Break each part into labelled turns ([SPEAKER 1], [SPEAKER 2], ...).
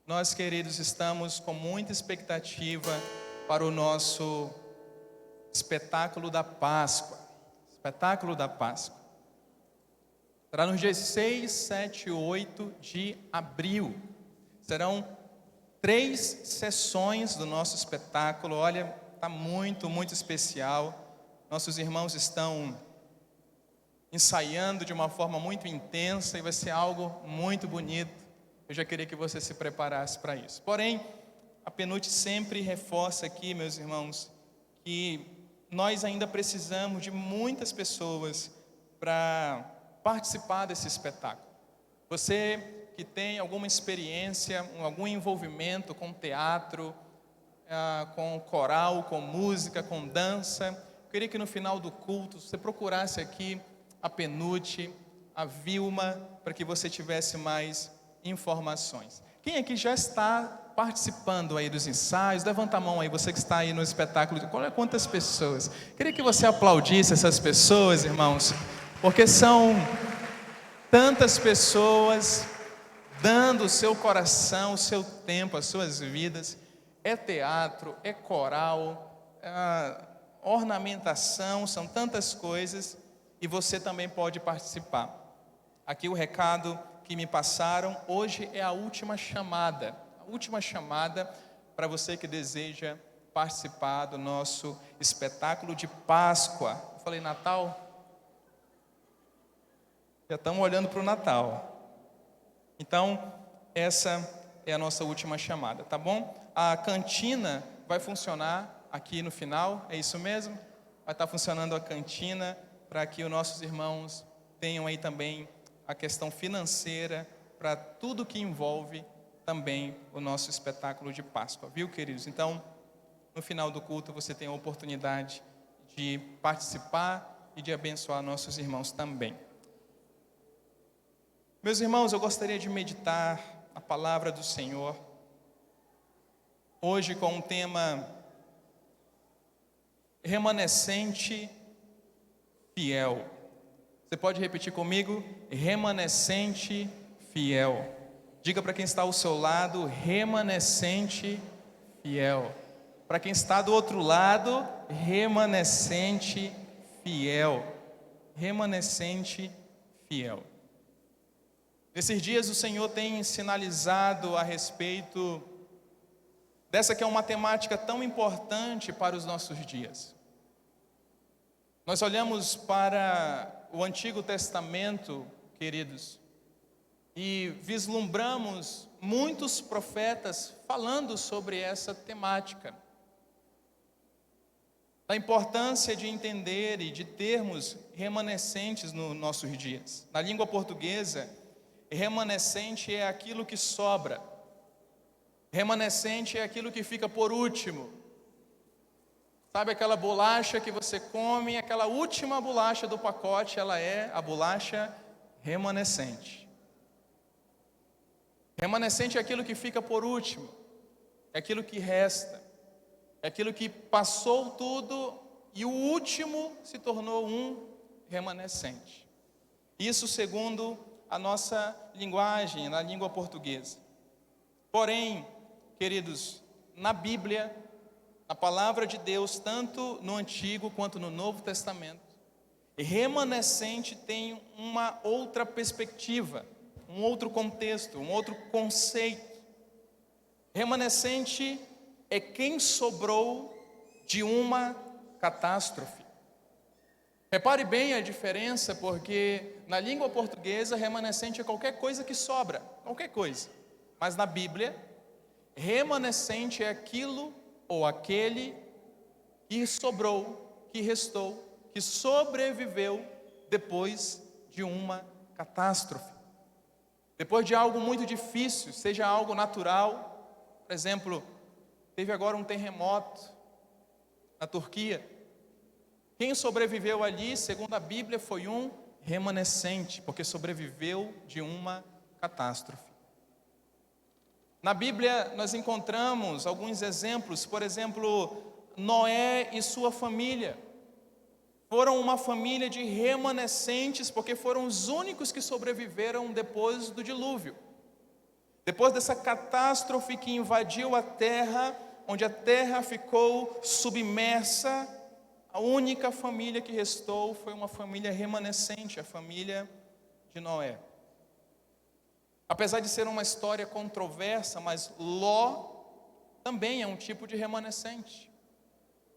[SPEAKER 1] Nós, queridos, estamos com muita expectativa para o nosso espetáculo da Páscoa. Espetáculo da Páscoa. Será nos dias 6, 7 e 8 de abril. Serão 3 sessões do nosso espetáculo. Olha, está muito especial. Nossos irmãos estão ensaiando de uma forma muito intensa e vai ser algo muito bonito. Eu já queria que você se preparasse para isso. Porém, a Penute sempre reforça aqui, meus irmãos, que nós ainda precisamos de muitas pessoas para participar desse espetáculo. Você que tem alguma experiência, algum envolvimento com teatro, com coral, com música, com dança, eu queria que no final do culto você procurasse aqui a Penute, a Vilma, para que você tivesse mais informações. Quem aqui já está participando aí dos ensaios? Levanta a mão aí, você que está aí no espetáculo. Quantas pessoas? Queria que você aplaudisse essas pessoas, irmãos, porque são tantas pessoas dando o seu coração, o seu tempo, as suas vidas. É teatro, é coral, ornamentação, são tantas coisas e você também pode participar. Aqui o recado que me passaram, hoje é a última chamada para você que deseja participar do nosso espetáculo de Páscoa. Eu falei Natal? Já estamos olhando para o Natal. Então, essa é a nossa última chamada, tá bom? A cantina vai funcionar aqui no final, é isso mesmo? Vai estar funcionando a cantina para que os nossos irmãos tenham aí também a questão financeira para tudo que envolve também o nosso espetáculo de Páscoa, viu, queridos? Então, no final do culto você tem a oportunidade de participar e de abençoar nossos irmãos também. Meus irmãos, eu gostaria de meditar a palavra do Senhor hoje com um tema remanescente fiel. Você pode repetir comigo? Remanescente fiel. Diga para quem está ao seu lado, remanescente fiel. Para quem está do outro lado, remanescente fiel. Remanescente fiel. Nesses dias o Senhor tem sinalizado a respeito dessa que é uma temática tão importante para os nossos dias. Nós olhamos para o Antigo Testamento, queridos, e vislumbramos muitos profetas falando sobre essa temática. Da importância de entender e de termos remanescentes nos nossos dias. Na língua portuguesa, remanescente é aquilo que sobra. Remanescente é aquilo que fica por último. Sabe aquela bolacha que você come, aquela última bolacha do pacote, ela é a bolacha remanescente. Remanescente é aquilo que fica por último, é aquilo que resta, é aquilo que passou tudo e o último se tornou um remanescente. Isso segundo a nossa linguagem, na língua portuguesa. Porém, queridos, na Bíblia, a palavra de Deus, tanto no Antigo quanto no Novo Testamento, remanescente tem uma outra perspectiva, um outro contexto, um outro conceito. Remanescente é quem sobrou de uma catástrofe. Repare bem a diferença, porque na língua portuguesa, remanescente é qualquer coisa que sobra, qualquer coisa. Mas na Bíblia, remanescente é aquilo ou aquele que sobrou, que restou, que sobreviveu depois de uma catástrofe. Depois de algo muito difícil, seja algo natural, por exemplo, teve agora um terremoto na Turquia. Quem sobreviveu ali, segundo a Bíblia, foi um remanescente, porque sobreviveu de uma catástrofe. Na Bíblia nós encontramos alguns exemplos, por exemplo, Noé e sua família. Foram uma família de remanescentes, porque foram os únicos que sobreviveram depois do dilúvio. Depois dessa catástrofe que invadiu a terra, onde a terra ficou submersa, a única família que restou foi uma família remanescente, a família de Noé. Apesar de ser uma história controversa, mas Ló também é um tipo de remanescente.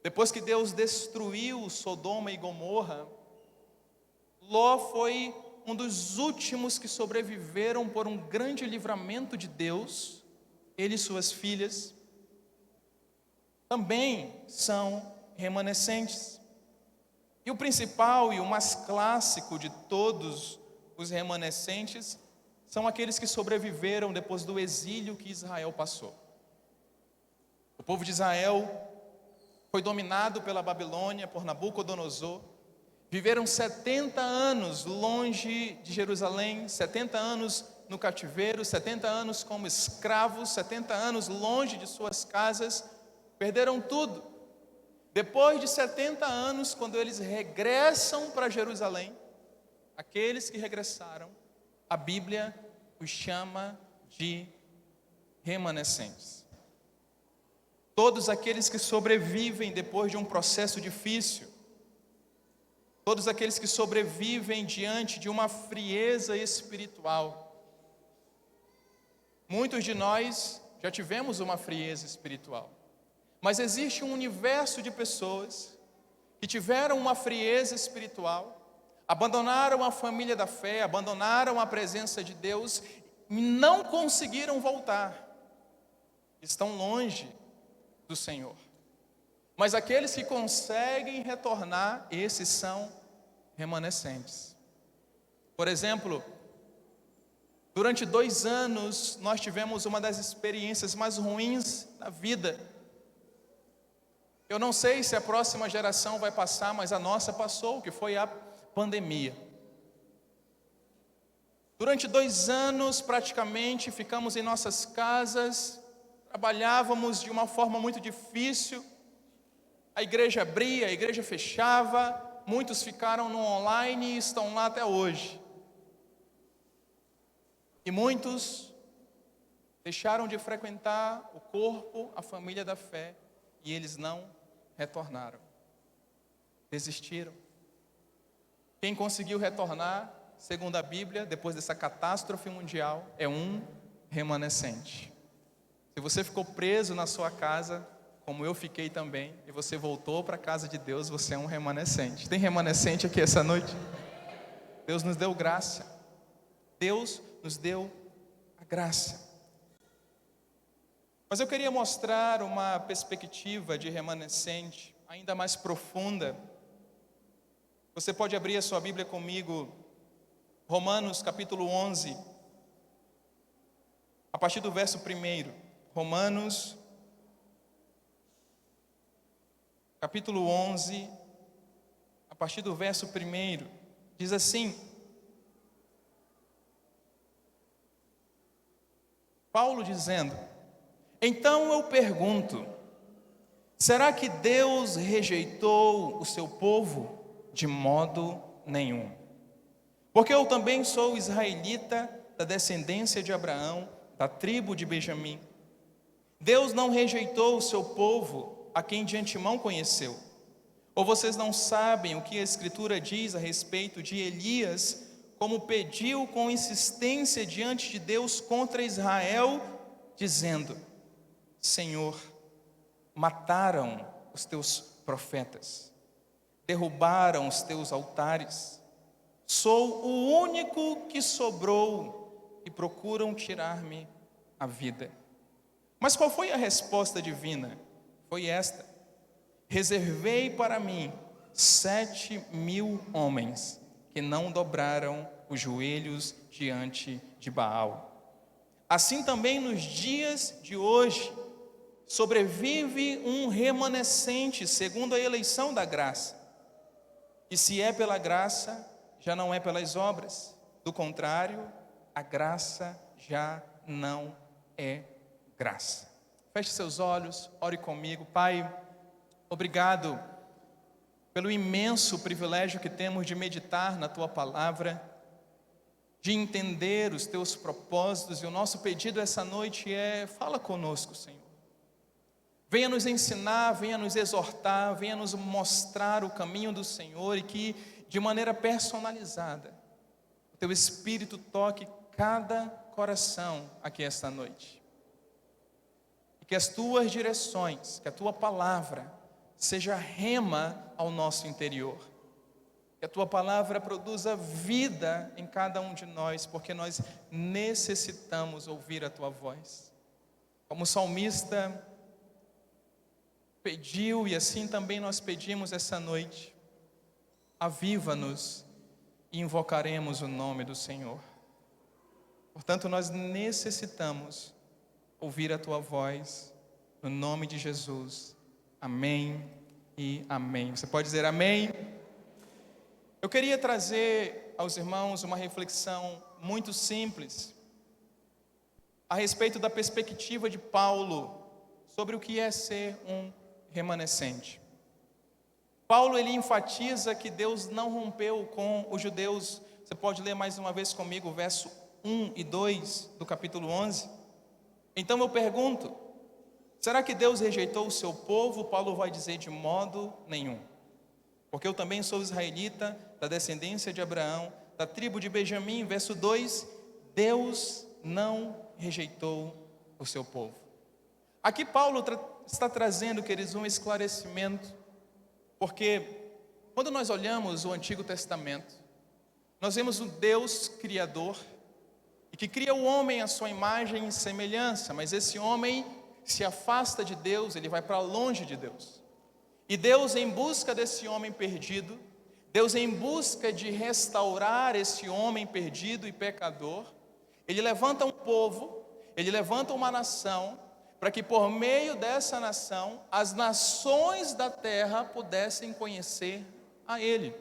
[SPEAKER 1] Depois que Deus destruiu Sodoma e Gomorra, Ló foi um dos últimos que sobreviveram por um grande livramento de Deus. Ele e suas filhas também são remanescentes. E o principal e o mais clássico de todos os remanescentes são aqueles que sobreviveram depois do exílio que Israel passou. O povo de Israel foi dominado pela Babilônia, por Nabucodonosor. Viveram 70 anos longe de Jerusalém, 70 anos no cativeiro, 70 anos como escravos, 70 anos longe de suas casas, perderam tudo. Depois de 70 anos, quando eles regressam para Jerusalém, aqueles que regressaram, a Bíblia os chama de remanescentes. Todos aqueles que sobrevivem depois de um processo difícil, todos aqueles que sobrevivem diante de uma frieza espiritual. Muitos de nós já tivemos uma frieza espiritual, mas existe um universo de pessoas que tiveram uma frieza espiritual, abandonaram a família da fé, abandonaram a presença de Deus e não conseguiram voltar. Estão longe do Senhor. Mas aqueles que conseguem retornar, esses são remanescentes. Por exemplo, durante 2 anos, nós tivemos uma das experiências mais ruins da vida. Eu não sei se a próxima geração vai passar, mas a nossa passou, que foi a pandemia. Durante 2 anos, praticamente, ficamos em nossas casas, trabalhávamos de uma forma muito difícil. A igreja abria, a igreja fechava, muitos ficaram no online e estão lá até hoje. E muitos deixaram de frequentar o corpo, a família da fé, e eles não retornaram. Desistiram. Quem conseguiu retornar, segundo a Bíblia, depois dessa catástrofe mundial, é um remanescente. Se você ficou preso na sua casa, como eu fiquei também, e você voltou para a casa de Deus, você é um remanescente. Tem remanescente aqui essa noite? Deus nos deu graça. Deus nos deu a graça. Mas eu queria mostrar uma perspectiva de remanescente ainda mais profunda. Você pode abrir a sua Bíblia comigo, Romanos capítulo 11, a partir do verso 1. Romanos capítulo 11, a partir do verso 1, diz assim: Paulo dizendo: então eu pergunto, será que Deus rejeitou o seu povo? De modo nenhum. Porque eu também sou israelita, da descendência de Abraão, da tribo de Benjamim. Deus não rejeitou o seu povo, a quem de antemão conheceu. Ou vocês não sabem o que a Escritura diz a respeito de Elias, como pediu com insistência diante de Deus contra Israel, dizendo: Senhor, mataram os teus profetas, derrubaram os teus altares. Sou o único que sobrou e procuram tirar-me a vida. Mas qual foi a resposta divina? Foi esta: reservei para mim 7.000 homens que não dobraram os joelhos diante de Baal. Assim também nos dias de hoje sobrevive um remanescente segundo a eleição da graça. E se é pela graça, já não é pelas obras. Do contrário, a graça já não é graça. Feche seus olhos, ore comigo. Pai, obrigado pelo imenso privilégio que temos de meditar na Tua palavra. de entender os teus propósitos. E o nosso pedido essa noite é: fala conosco, Senhor. Venha nos ensinar, venha nos exortar, venha nos mostrar o caminho do Senhor, e que de maneira personalizada o teu Espírito toque cada coração aqui esta noite. E que as tuas direções, que a tua palavra seja rema ao nosso interior. Que a tua palavra produza vida em cada um de nós, porque nós necessitamos ouvir a tua voz. Como o salmista pediu, e assim também nós pedimos essa noite: aviva-nos e invocaremos o nome do Senhor. Portanto, nós necessitamos ouvir a tua voz, no nome de Jesus. Amém e amém. Você pode dizer amém? Eu queria trazer aos irmãos uma reflexão muito simples a respeito da perspectiva de Paulo sobre o que é ser um remanescente. Paulo, ele enfatiza que Deus não rompeu com os judeus. Você pode ler mais uma vez comigo o verso 1 e 2 do capítulo 11. Então eu pergunto: será que Deus rejeitou o seu povo? Paulo vai dizer: de modo nenhum. Porque eu também sou israelita, da descendência de Abraão, da tribo de Benjamim. Verso 2: Deus não rejeitou o seu povo. Aqui Paulo está trazendo, queridos, um esclarecimento, porque quando nós olhamos o Antigo Testamento, nós vemos um Deus criador, e que cria o homem à sua imagem e semelhança, mas esse homem se afasta de Deus, ele vai para longe de Deus. E Deus, em busca desse homem perdido, Deus, em busca de restaurar esse homem perdido e pecador, ele levanta um povo, ele levanta uma nação, para que por meio dessa nação, as nações da terra pudessem conhecer a ele.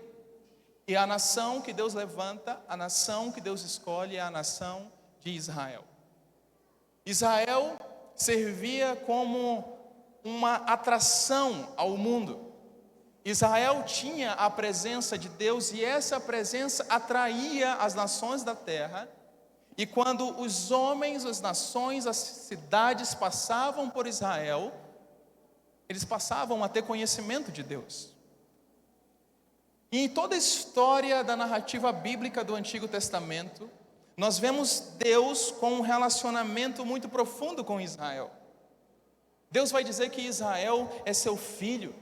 [SPEAKER 1] E a nação que Deus levanta, a nação que Deus escolhe, é a nação de Israel. Israel servia como uma atração ao mundo. Israel tinha a presença de Deus, e essa presença atraía as nações da terra. E quando os homens, as nações, as cidades passavam por Israel, eles passavam a ter conhecimento de Deus. E em toda a história da narrativa bíblica do Antigo Testamento, nós vemos Deus com um relacionamento muito profundo com Israel. Deus vai dizer que Israel é seu filho.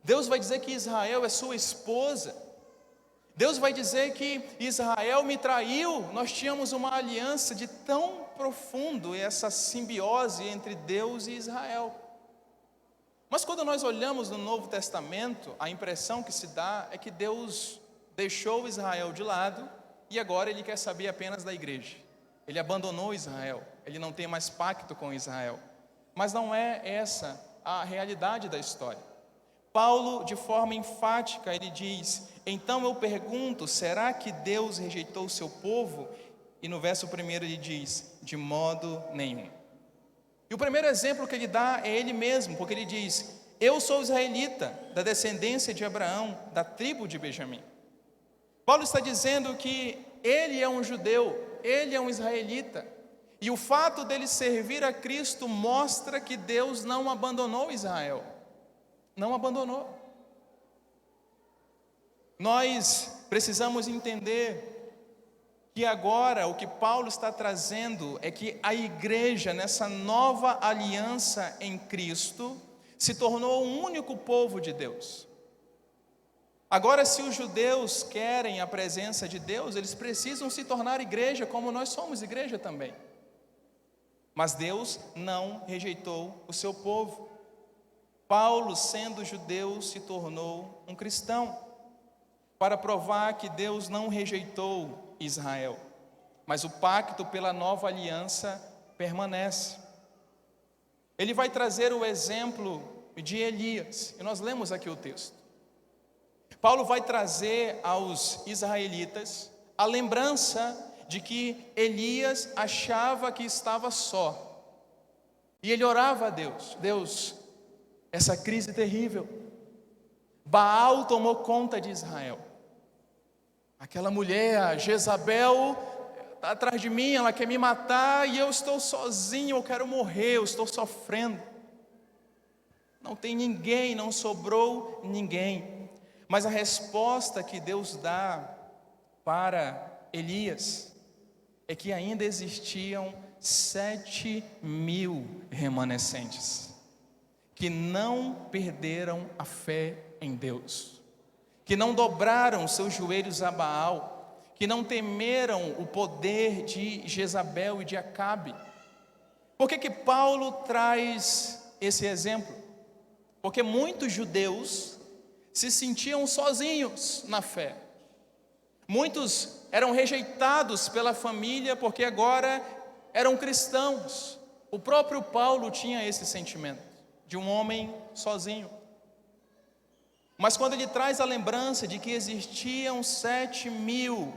[SPEAKER 1] Deus vai dizer que Israel é sua esposa. Deus vai dizer que Israel me traiu. Nós tínhamos uma aliança de tão profundo, essa simbiose entre Deus e Israel. Mas quando nós olhamos no Novo Testamento, a impressão que se dá é que Deus deixou Israel de lado e agora ele quer saber apenas da igreja. Ele abandonou Israel, ele não tem mais pacto com Israel. Mas não é essa a realidade da história. Paulo, de forma enfática, ele diz: então eu pergunto, será que Deus rejeitou o seu povo? E no verso 1 ele diz: de modo nenhum. E o primeiro exemplo que ele dá é ele mesmo, porque ele diz: eu sou israelita, da descendência de Abraão, da tribo de Benjamim. Paulo está dizendo que ele é um judeu, ele é um israelita, e o fato dele servir a Cristo mostra que Deus não abandonou Israel. Não abandonou. Nós precisamos entender que agora o que Paulo está trazendo é que a igreja, nessa nova aliança em Cristo, se tornou um único povo de Deus. Agora, se os judeus querem a presença de Deus, eles precisam se tornar igreja, como nós somos igreja também. Mas Deus não rejeitou o seu povo. Paulo, sendo judeu, se tornou um cristão, para provar que Deus não rejeitou Israel, mas o pacto pela nova aliança permanece. Ele vai trazer o exemplo de Elias, e nós lemos aqui o texto. Paulo vai trazer aos israelitas a lembrança de que Elias achava que estava só, e ele orava a Deus: Deus, essa crise terrível, Baal tomou conta de Israel. Aquela mulher, a Jezabel, está atrás de mim, ela quer me matar e eu estou sozinho, eu quero morrer, eu estou sofrendo. Não tem ninguém, não sobrou ninguém. Mas a resposta que Deus dá para Elias é que ainda existiam 7.000 remanescentes que não perderam a fé em Deus, que não dobraram seus joelhos a Baal, que não temeram o poder de Jezabel e de Acabe. Por que Paulo traz esse exemplo? Porque muitos judeus se sentiam sozinhos na fé. Muitos eram rejeitados pela família porque agora eram cristãos. O próprio Paulo tinha esse sentimento de um homem sozinho. Mas quando ele traz a lembrança de que existiam 7.000,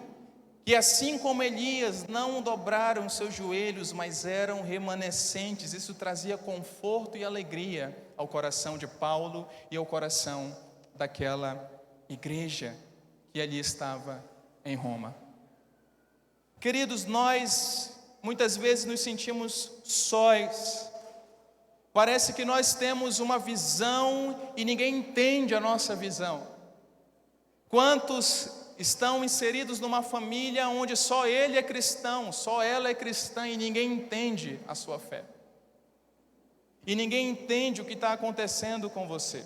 [SPEAKER 1] que assim como Elias não dobraram seus joelhos, mas eram remanescentes, isso trazia conforto e alegria ao coração de Paulo e ao coração daquela igreja que ali estava em Roma. Queridos, nós muitas vezes nos sentimos sós. Parece que nós temos uma visão e ninguém entende a nossa visão. Quantos estão inseridos numa família onde só ele é cristão, só ela é cristã e ninguém entende a sua fé? E ninguém entende o que está acontecendo com você.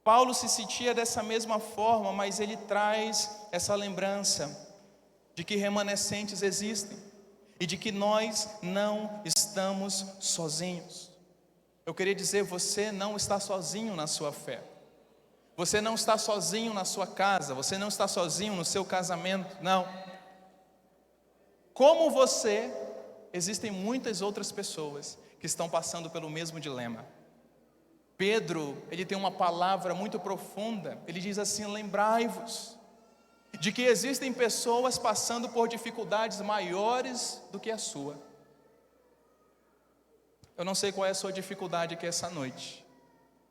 [SPEAKER 1] Paulo se sentia dessa mesma forma, mas ele traz essa lembrança de que remanescentes existem e de que nós não estamos sozinhos. Eu queria dizer, você não está sozinho na sua fé. Você não está sozinho na sua casa, você não está sozinho no seu casamento, não. Como você, existem muitas outras pessoas que estão passando pelo mesmo dilema. Pedro, ele tem uma palavra muito profunda, ele diz assim: lembrai-vos de que existem pessoas passando por dificuldades maiores do que a sua. Eu não sei qual é a sua dificuldade aqui essa noite,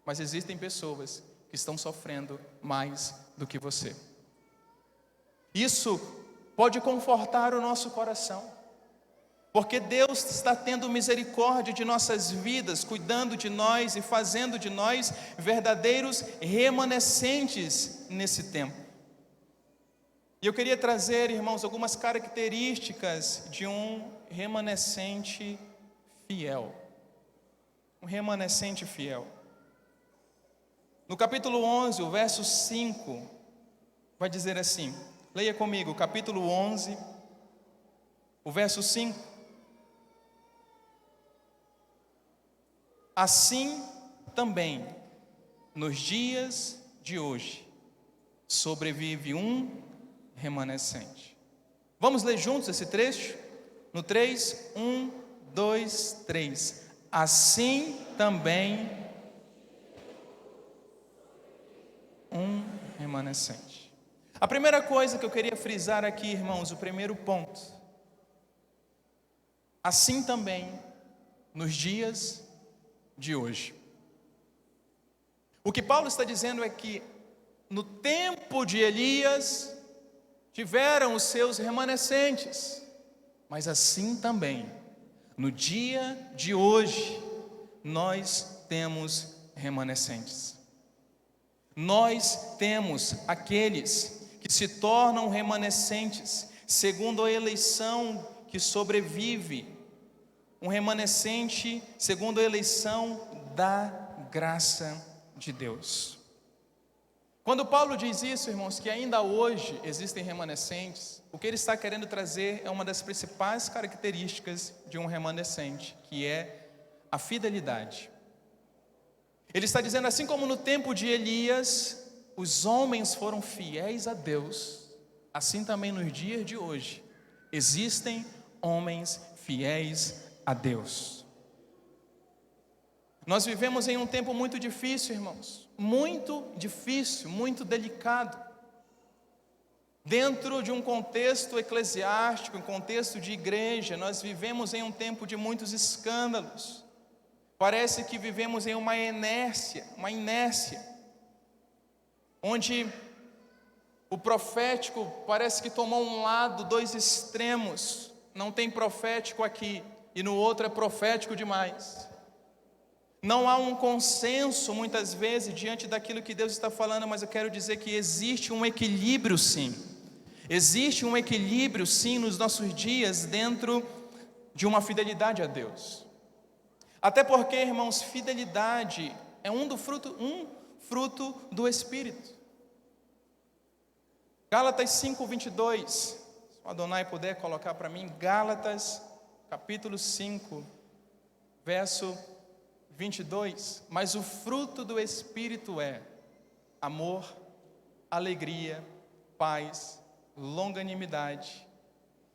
[SPEAKER 1] mas existem pessoas que estão sofrendo mais do que você. Isso pode confortar o nosso coração, porque Deus está tendo misericórdia de nossas vidas, cuidando de nós e fazendo de nós verdadeiros remanescentes nesse tempo. E eu queria trazer, irmãos, algumas características de um remanescente fiel. Um remanescente fiel. No capítulo 11, o verso 5, vai dizer assim, leia comigo, capítulo 11, o verso 5. Assim também, nos dias de hoje, sobrevive um remanescente. Vamos ler juntos esse trecho? No 3, 1, 2, 3. Assim também um remanescente. A primeira coisa que eu queria frisar aqui, irmãos, o primeiro ponto. Assim também nos dias de hoje. O que Paulo está dizendo é que no tempo de Elias tiveram os seus remanescentes, mas assim também no dia de hoje nós temos remanescentes. Nós temos aqueles que se tornam remanescentes segundo a eleição que sobrevive, um remanescente segundo a eleição da graça de Deus. Quando Paulo diz isso, irmãos, que ainda hoje existem remanescentes, o que ele está querendo trazer é uma das principais características de um remanescente, que é a fidelidade. Ele está dizendo, assim como no tempo de Elias, os homens foram fiéis a Deus, assim também nos dias de hoje, existem homens fiéis a Deus. Nós vivemos em um tempo muito difícil, irmãos, muito difícil, muito delicado. Dentro de um contexto eclesiástico, um contexto de igreja, nós vivemos em um tempo de muitos escândalos. Parece que vivemos em uma inércia, onde O profético parece que tomou um lado, dois extremos. Não tem profético aqui e no outro é profético demais. Não há um consenso muitas vezes diante daquilo que Deus está falando, mas eu quero dizer que existe um equilíbrio sim. Existe um equilíbrio sim nos nossos dias dentro de uma fidelidade a Deus. Até porque, irmãos, fidelidade é um fruto do Espírito. Gálatas 5:22, se o Adonai puder colocar para mim, Gálatas capítulo 5, verso 22. Mas o fruto do Espírito é amor, alegria, paz, longanimidade,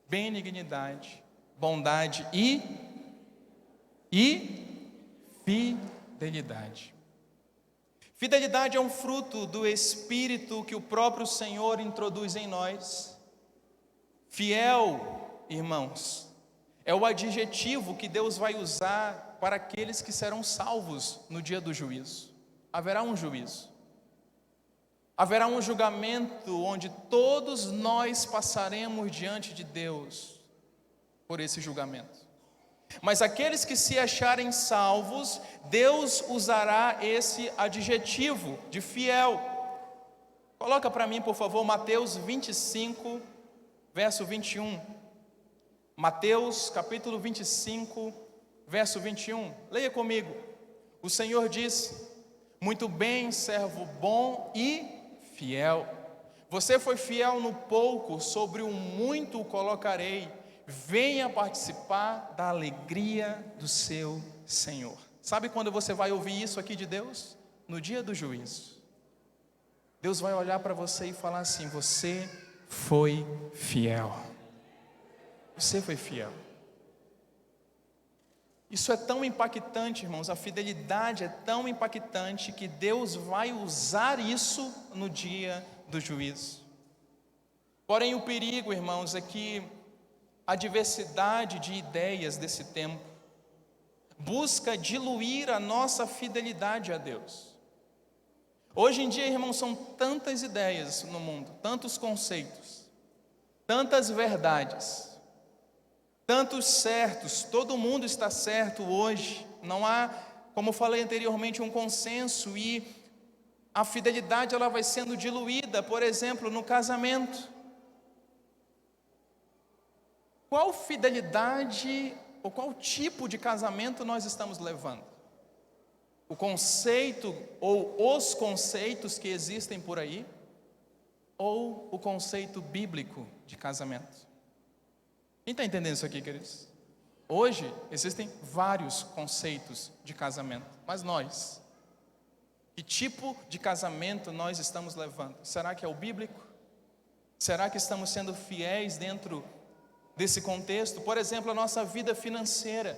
[SPEAKER 1] benignidade, bondade e fidelidade. Fidelidade é um fruto do Espírito que o próprio Senhor introduz em nós. Fiel, irmãos, é o adjetivo que Deus vai usar para aqueles que serão salvos no dia do juízo. Haverá um juízo. Haverá um julgamento onde todos nós passaremos diante de Deus por esse julgamento. Mas aqueles que se acharem salvos, Deus usará esse adjetivo de fiel. Coloca para mim, por favor, Mateus 25, verso 21. Mateus capítulo 25, verso 21. Leia comigo. O Senhor diz: muito bem, servo bom e fiel. Você foi fiel no pouco, sobre o muito o colocarei. Venha participar da alegria do seu Senhor. Sabe quando você vai ouvir isso aqui de Deus? No dia do juízo. Deus vai olhar para você e falar assim: você foi fiel. Você foi fiel. Isso é tão impactante, irmãos, a fidelidade é tão impactante que Deus vai usar isso no dia do juízo. Porém, o perigo, irmãos, é que a diversidade de ideias desse tempo busca diluir a nossa fidelidade a Deus. Hoje em dia, irmãos, são tantas ideias no mundo, tantos conceitos, tantas verdades, tantos certos, todo mundo está certo hoje, não há, como falei anteriormente, um consenso, e a fidelidade ela vai sendo diluída, por exemplo, no casamento. Qual fidelidade ou qual tipo de casamento nós estamos levando? O conceito ou os conceitos que existem por aí, ou o conceito bíblico de casamento? Quem está entendendo isso aqui, queridos? Hoje existem vários conceitos de casamento, mas nós, que tipo de casamento nós estamos levando? Será que é o bíblico? Será que estamos sendo fiéis dentro desse contexto? Por exemplo, a nossa vida financeira.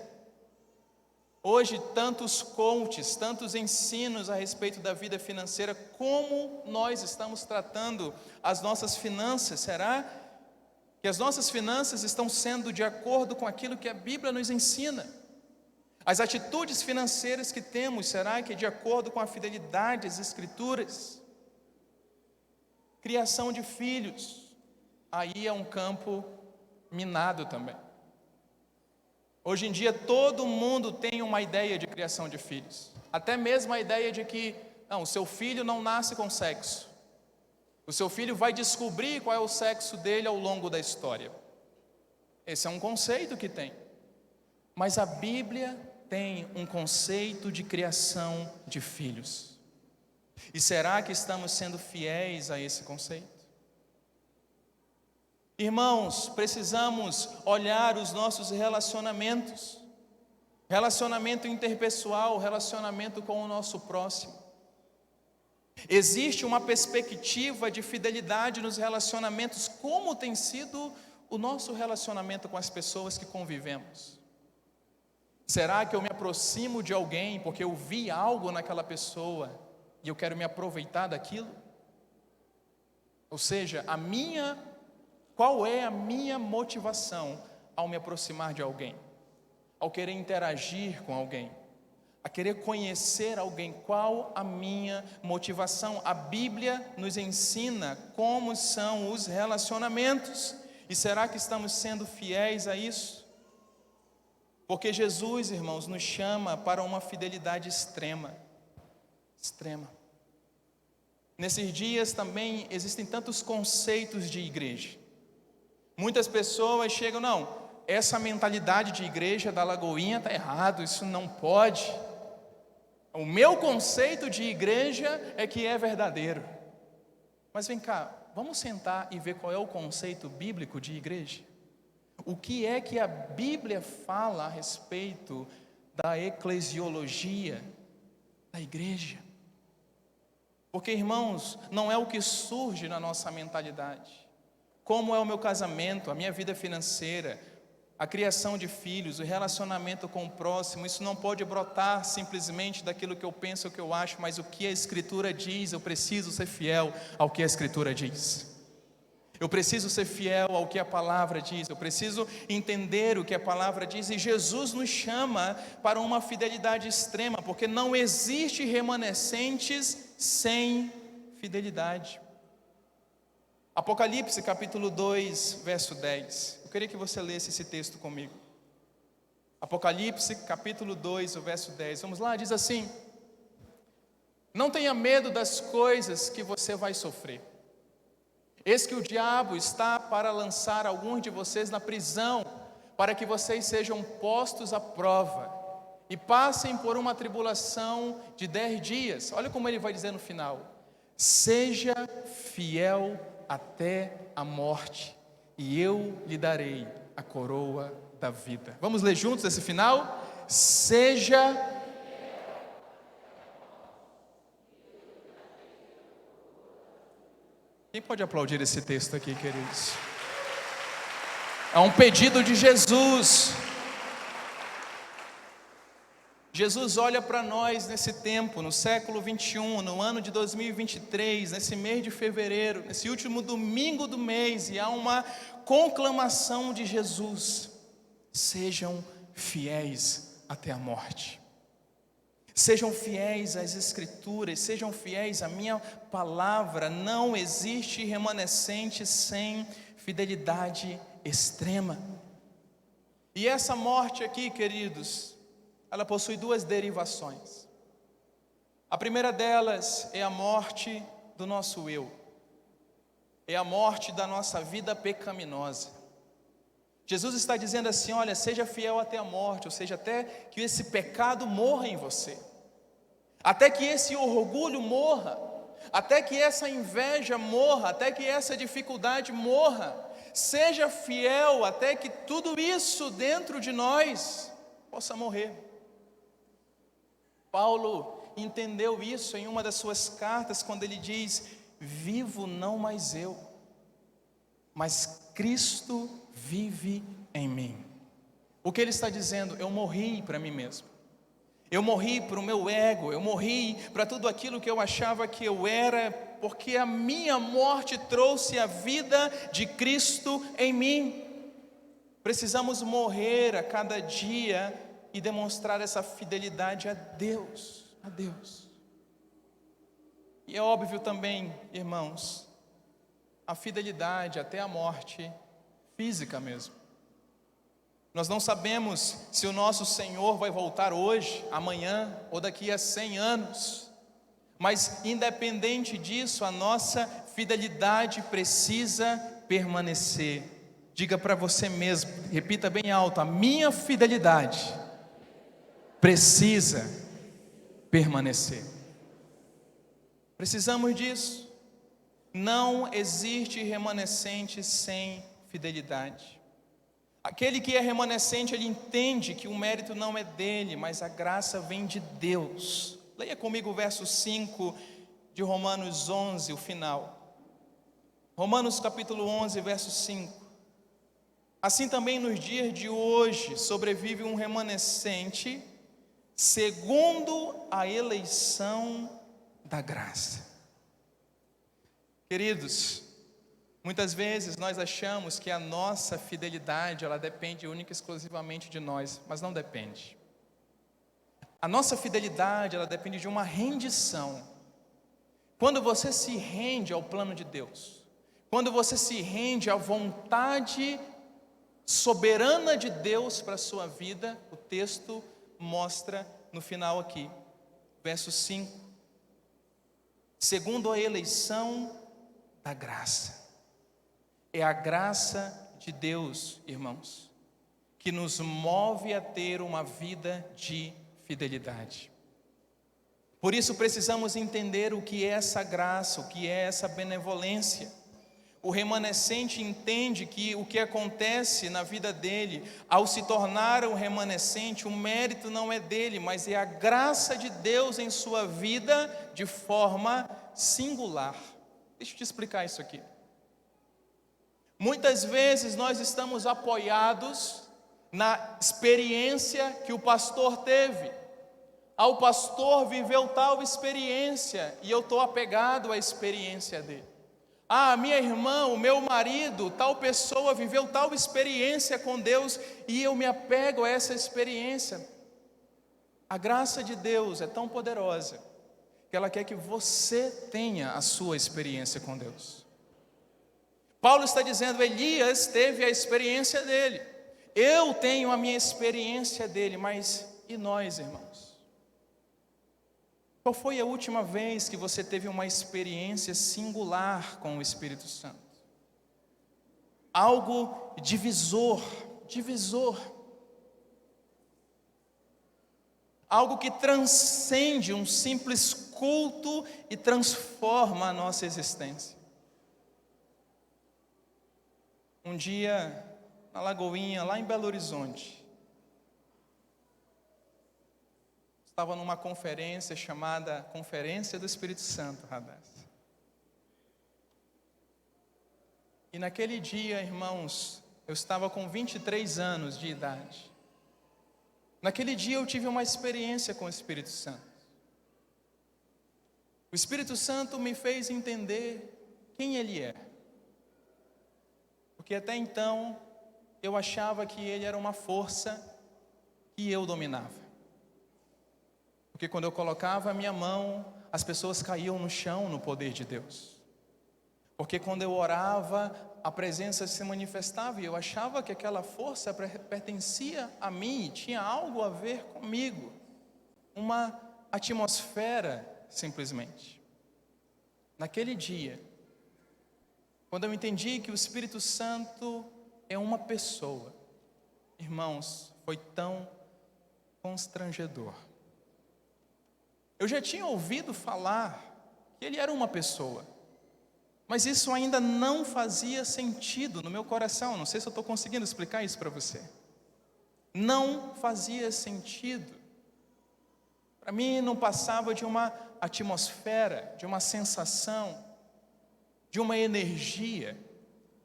[SPEAKER 1] Hoje, tantos coaches, tantos ensinos a respeito da vida financeira, como nós estamos tratando as nossas finanças? Será que as nossas finanças estão sendo de acordo com aquilo que a Bíblia nos ensina? As atitudes financeiras que temos, será que é de acordo com a fidelidade às Escrituras? Criação de filhos, aí é um campo minado também. Hoje em dia todo mundo tem uma ideia de criação de filhos, até mesmo a ideia de que não, o seu filho não nasce com sexo, o seu filho vai descobrir qual é o sexo dele ao longo da história. Esse é um conceito que tem, mas a Bíblia tem um conceito de criação de filhos. E será que estamos sendo fiéis a esse conceito? Irmãos, precisamos olhar os nossos relacionamentos, relacionamento interpessoal, relacionamento com o nosso próximo. Existe uma perspectiva de fidelidade nos relacionamentos. Como tem sido o nosso relacionamento com as pessoas que convivemos? Será que eu me aproximo de alguém porque eu vi algo naquela pessoa e eu quero me aproveitar daquilo? Ou seja, qual é a minha motivação ao me aproximar de alguém, ao querer interagir com alguém? a querer conhecer alguém. Qual a minha motivação? A Bíblia nos ensina como são os relacionamentos. E será que estamos sendo fiéis a isso? Porque Jesus, irmãos, nos chama para uma fidelidade extrema. Extrema. Nesses dias também existem tantos conceitos de igreja. Muitas pessoas chegam, não, essa mentalidade de igreja da Lagoinha está errado, isso não pode. O meu conceito de igreja é que é verdadeiro. Mas vem cá, vamos sentar e ver qual é o conceito bíblico de igreja? O que é que a Bíblia fala a respeito da eclesiologia da igreja? Porque, irmãos, não é o que surge na nossa mentalidade. Como é o meu casamento, a minha vida financeira, a criação de filhos, o relacionamento com o próximo, isso não pode brotar simplesmente daquilo que eu penso, o que eu acho, mas o que a Escritura diz. Eu preciso ser fiel ao que a Escritura diz. Eu preciso ser fiel ao que a palavra diz, eu preciso entender o que a palavra diz, e Jesus nos chama para uma fidelidade extrema, porque não existe remanescentes sem fidelidade. Apocalipse capítulo 2, verso 10, eu queria que você lesse esse texto comigo. Apocalipse capítulo 2, o verso 10, vamos lá, diz assim: não tenha medo das coisas que você vai sofrer. Eis que o diabo está para lançar alguns de vocês na prisão, para que vocês sejam postos à prova, e passem por uma tribulação de 10 dias. Olha como ele vai dizer no final: seja fiel até a morte, e eu lhe darei a coroa da vida. Vamos ler juntos esse final? Seja... Quem pode aplaudir esse texto aqui, queridos? É um pedido de Jesus. Jesus olha para nós nesse tempo, no século 21, no ano de 2023, nesse mês de fevereiro, nesse último domingo do mês, e há uma conclamação de Jesus: sejam fiéis até a morte. Sejam fiéis às Escrituras, sejam fiéis à minha palavra. Não existe remanescente sem fidelidade extrema. E essa morte aqui, queridos, ela possui duas derivações. A primeira delas é a morte do nosso eu, é a morte da nossa vida pecaminosa. Jesus está dizendo assim: olha, seja fiel até a morte, ou seja, até que esse pecado morra em você, até que esse orgulho morra, até que essa inveja morra, até que essa dificuldade morra. Seja fiel até que tudo isso dentro de nós possa morrer. Paulo entendeu isso em uma das suas cartas, quando ele diz: vivo não mais eu, mas Cristo vive em mim. O que ele está dizendo? Eu morri para mim mesmo, eu morri para o meu ego, eu morri para tudo aquilo que eu achava que eu era, porque a minha morte trouxe a vida de Cristo em mim. Precisamos morrer a cada dia e demonstrar essa fidelidade a Deus, a Deus. E é óbvio também, irmãos, a fidelidade até a morte física mesmo. Nós não sabemos se o nosso Senhor vai voltar hoje, amanhã ou daqui a 100 anos. Mas independente disso, a nossa fidelidade precisa permanecer. Diga para você mesmo, repita bem alto: a minha fidelidade precisa permanecer. Precisamos disso. Não existe remanescente sem fidelidade. Aquele que é remanescente, ele entende que o mérito não é dele, mas a graça vem de Deus. Leia comigo o verso 5 de Romanos 11, o final. Romanos capítulo 11, verso 5. Assim também nos dias de hoje sobrevive um remanescente segundo a eleição da graça. Queridos, muitas vezes nós achamos que a nossa fidelidade, ela depende única e exclusivamente de nós, mas não depende. A nossa fidelidade, ela depende de uma rendição. Quando você se rende ao plano de Deus, quando você se rende à vontade soberana de Deus para a sua vida, o texto mostra no final aqui, verso 5, segundo a eleição da graça. É a graça de Deus, irmãos, que nos move a ter uma vida de fidelidade. Por isso precisamos entender o que é essa graça, o que é essa benevolência. O remanescente entende que o que acontece na vida dele, ao se tornar um remanescente, o mérito não é dele, mas é a graça de Deus em sua vida de forma singular. Deixa eu te explicar isso aqui. Muitas vezes nós estamos apoiados na experiência que o pastor teve. O pastor viveu tal experiência e eu estou apegado à experiência dele. Minha irmã, o meu marido, tal pessoa viveu tal experiência com Deus e eu me apego a essa experiência. A graça de Deus é tão poderosa que ela quer que você tenha a sua experiência com Deus. Paulo está dizendo, Elias teve a experiência dele, eu tenho a minha experiência dele, mas e nós, irmãos? Qual foi a última vez que você teve uma experiência singular com o Espírito Santo? Algo divisor. Algo que transcende um simples culto e transforma a nossa existência. Um dia, na Lagoinha, lá em Belo Horizonte, estava numa conferência chamada Conferência do Espírito Santo, Radassa. E naquele dia, irmãos, eu estava com 23 anos de idade. Naquele dia eu tive uma experiência com o Espírito Santo. O Espírito Santo me fez entender quem Ele é. Porque até então, eu achava que Ele era uma força que eu dominava. Porque quando eu colocava a minha mão, as pessoas caíam no chão no poder de Deus. Porque quando eu orava, a presença se manifestava e eu achava que aquela força pertencia a mim, tinha algo a ver comigo. Uma atmosfera, simplesmente. Naquele dia, quando eu entendi que o Espírito Santo é uma pessoa, irmãos, foi tão constrangedor. Eu já tinha ouvido falar que ele era uma pessoa, mas isso ainda não fazia sentido no meu coração. Não sei se eu estou conseguindo explicar isso para você. Não fazia sentido. Para mim não passava de uma atmosfera, de uma sensação, de uma energia.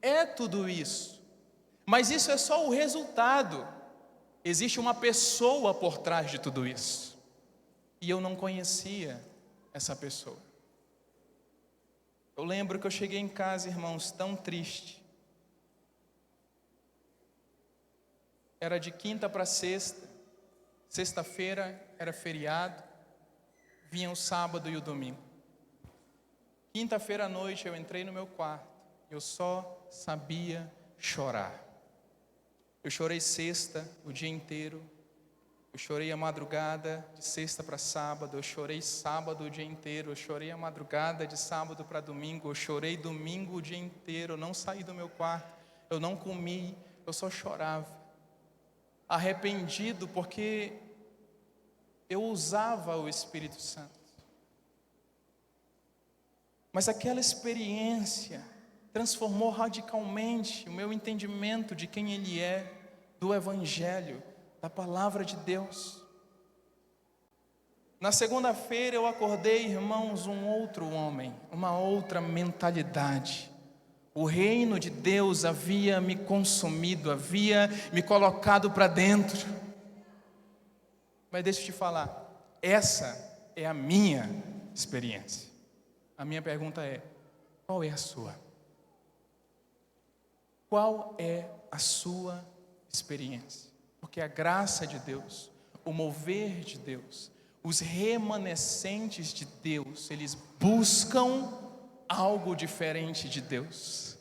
[SPEAKER 1] É tudo isso, mas isso é só o resultado. Existe uma pessoa por trás de tudo isso, e eu não conhecia essa pessoa. Eu lembro que eu cheguei em casa, irmãos, tão triste. Era de quinta para sexta, sexta-feira era feriado, vinha o sábado e o domingo. Quinta-feira à noite eu entrei no meu quarto, eu só sabia chorar. Eu chorei sexta o dia inteiro, eu chorei a madrugada de sexta para sábado, eu chorei sábado o dia inteiro, eu chorei a madrugada de sábado para domingo, eu chorei domingo o dia inteiro, eu não saí do meu quarto, eu não comi, eu só chorava. Arrependido porque eu usava o Espírito Santo. Mas aquela experiência transformou radicalmente o meu entendimento de quem Ele é, do Evangelho, da Palavra de Deus. Na segunda-feira eu acordei, irmãos, um outro homem, uma outra mentalidade. O reino de Deus havia me consumido, havia me colocado para dentro. Mas deixa eu te falar, essa é a minha experiência. A minha pergunta é, qual é a sua? Qual é a sua experiência? Porque a graça de Deus, o mover de Deus, os remanescentes de Deus, eles buscam algo diferente de Deus.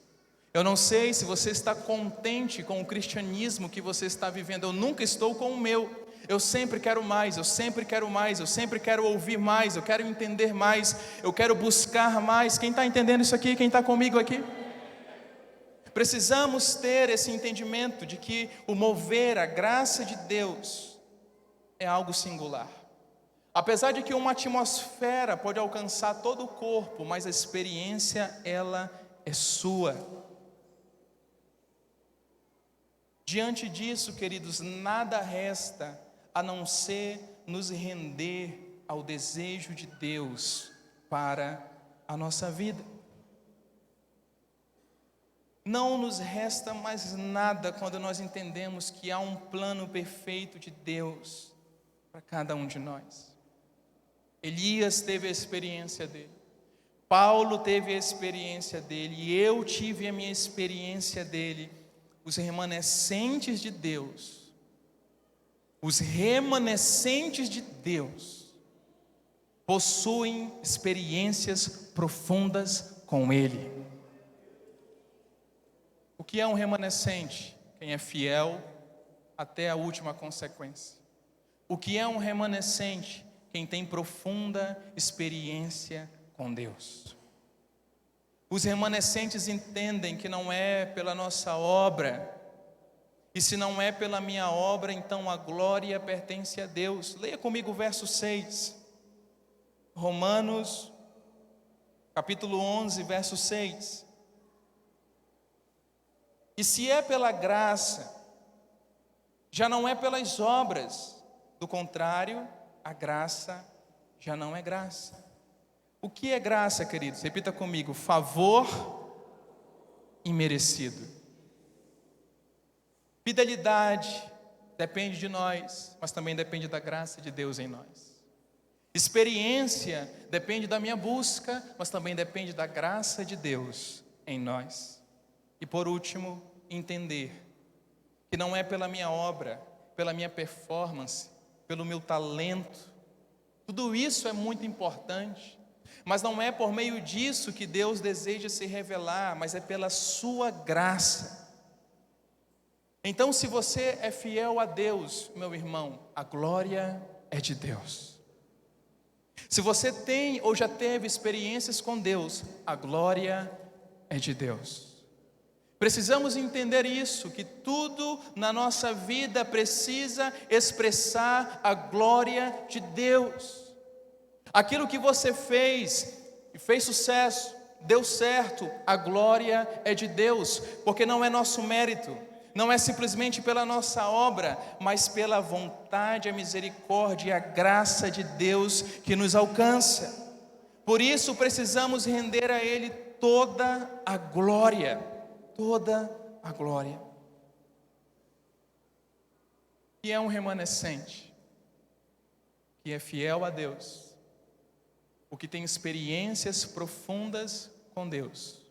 [SPEAKER 1] Eu não sei se você está contente com o cristianismo que você está vivendo. Eu nunca estou com o meu. Eu sempre quero mais, eu sempre quero mais, eu sempre quero ouvir mais, eu quero entender mais, eu quero buscar mais. Quem está entendendo isso aqui? Quem está comigo aqui? Precisamos ter esse entendimento de que o mover, a graça de Deus é algo singular. Apesar de que uma atmosfera pode alcançar todo o corpo, mas a experiência, ela é sua. Diante disso, queridos, nada resta a não ser nos render ao desejo de Deus para a nossa vida. Não nos resta mais nada quando nós entendemos que há um plano perfeito de Deus para cada um de nós. Elias teve a experiência dele, Paulo teve a experiência dele, e eu tive a minha experiência dele. Os remanescentes de Deus, possuem experiências profundas com Ele. O que é um remanescente? Quem é fiel até a última consequência. O que é um remanescente? Quem tem profunda experiência com Deus. Os remanescentes entendem que não é pela nossa obra, e se não é pela minha obra, então a glória pertence a Deus. Leia comigo o verso 6. Romanos, capítulo 11, verso 6. E se é pela graça, já não é pelas obras. Do contrário, a graça já não é graça. O que é graça, queridos? Repita comigo: favor imerecido. Fidelidade depende de nós, mas também depende da graça de Deus em nós. Experiência depende da minha busca, mas também depende da graça de Deus em nós. E por último, entender que não é pela minha obra, pela minha performance, pelo meu talento. Tudo isso é muito importante, mas não é por meio disso que Deus deseja se revelar, mas é pela sua graça. Então, se você é fiel a Deus, meu irmão, a glória é de Deus. Se você tem ou já teve experiências com Deus, a glória é de Deus. Precisamos entender isso, que tudo na nossa vida precisa expressar a glória de Deus. Aquilo que você fez e fez sucesso, deu certo, a glória é de Deus, porque não é nosso mérito, não é simplesmente pela nossa obra, mas pela vontade, a misericórdia e a graça de Deus que nos alcança. Por isso precisamos render a Ele toda a glória. Toda a glória. Que é um remanescente, que é fiel a Deus, o que tem experiências profundas com Deus,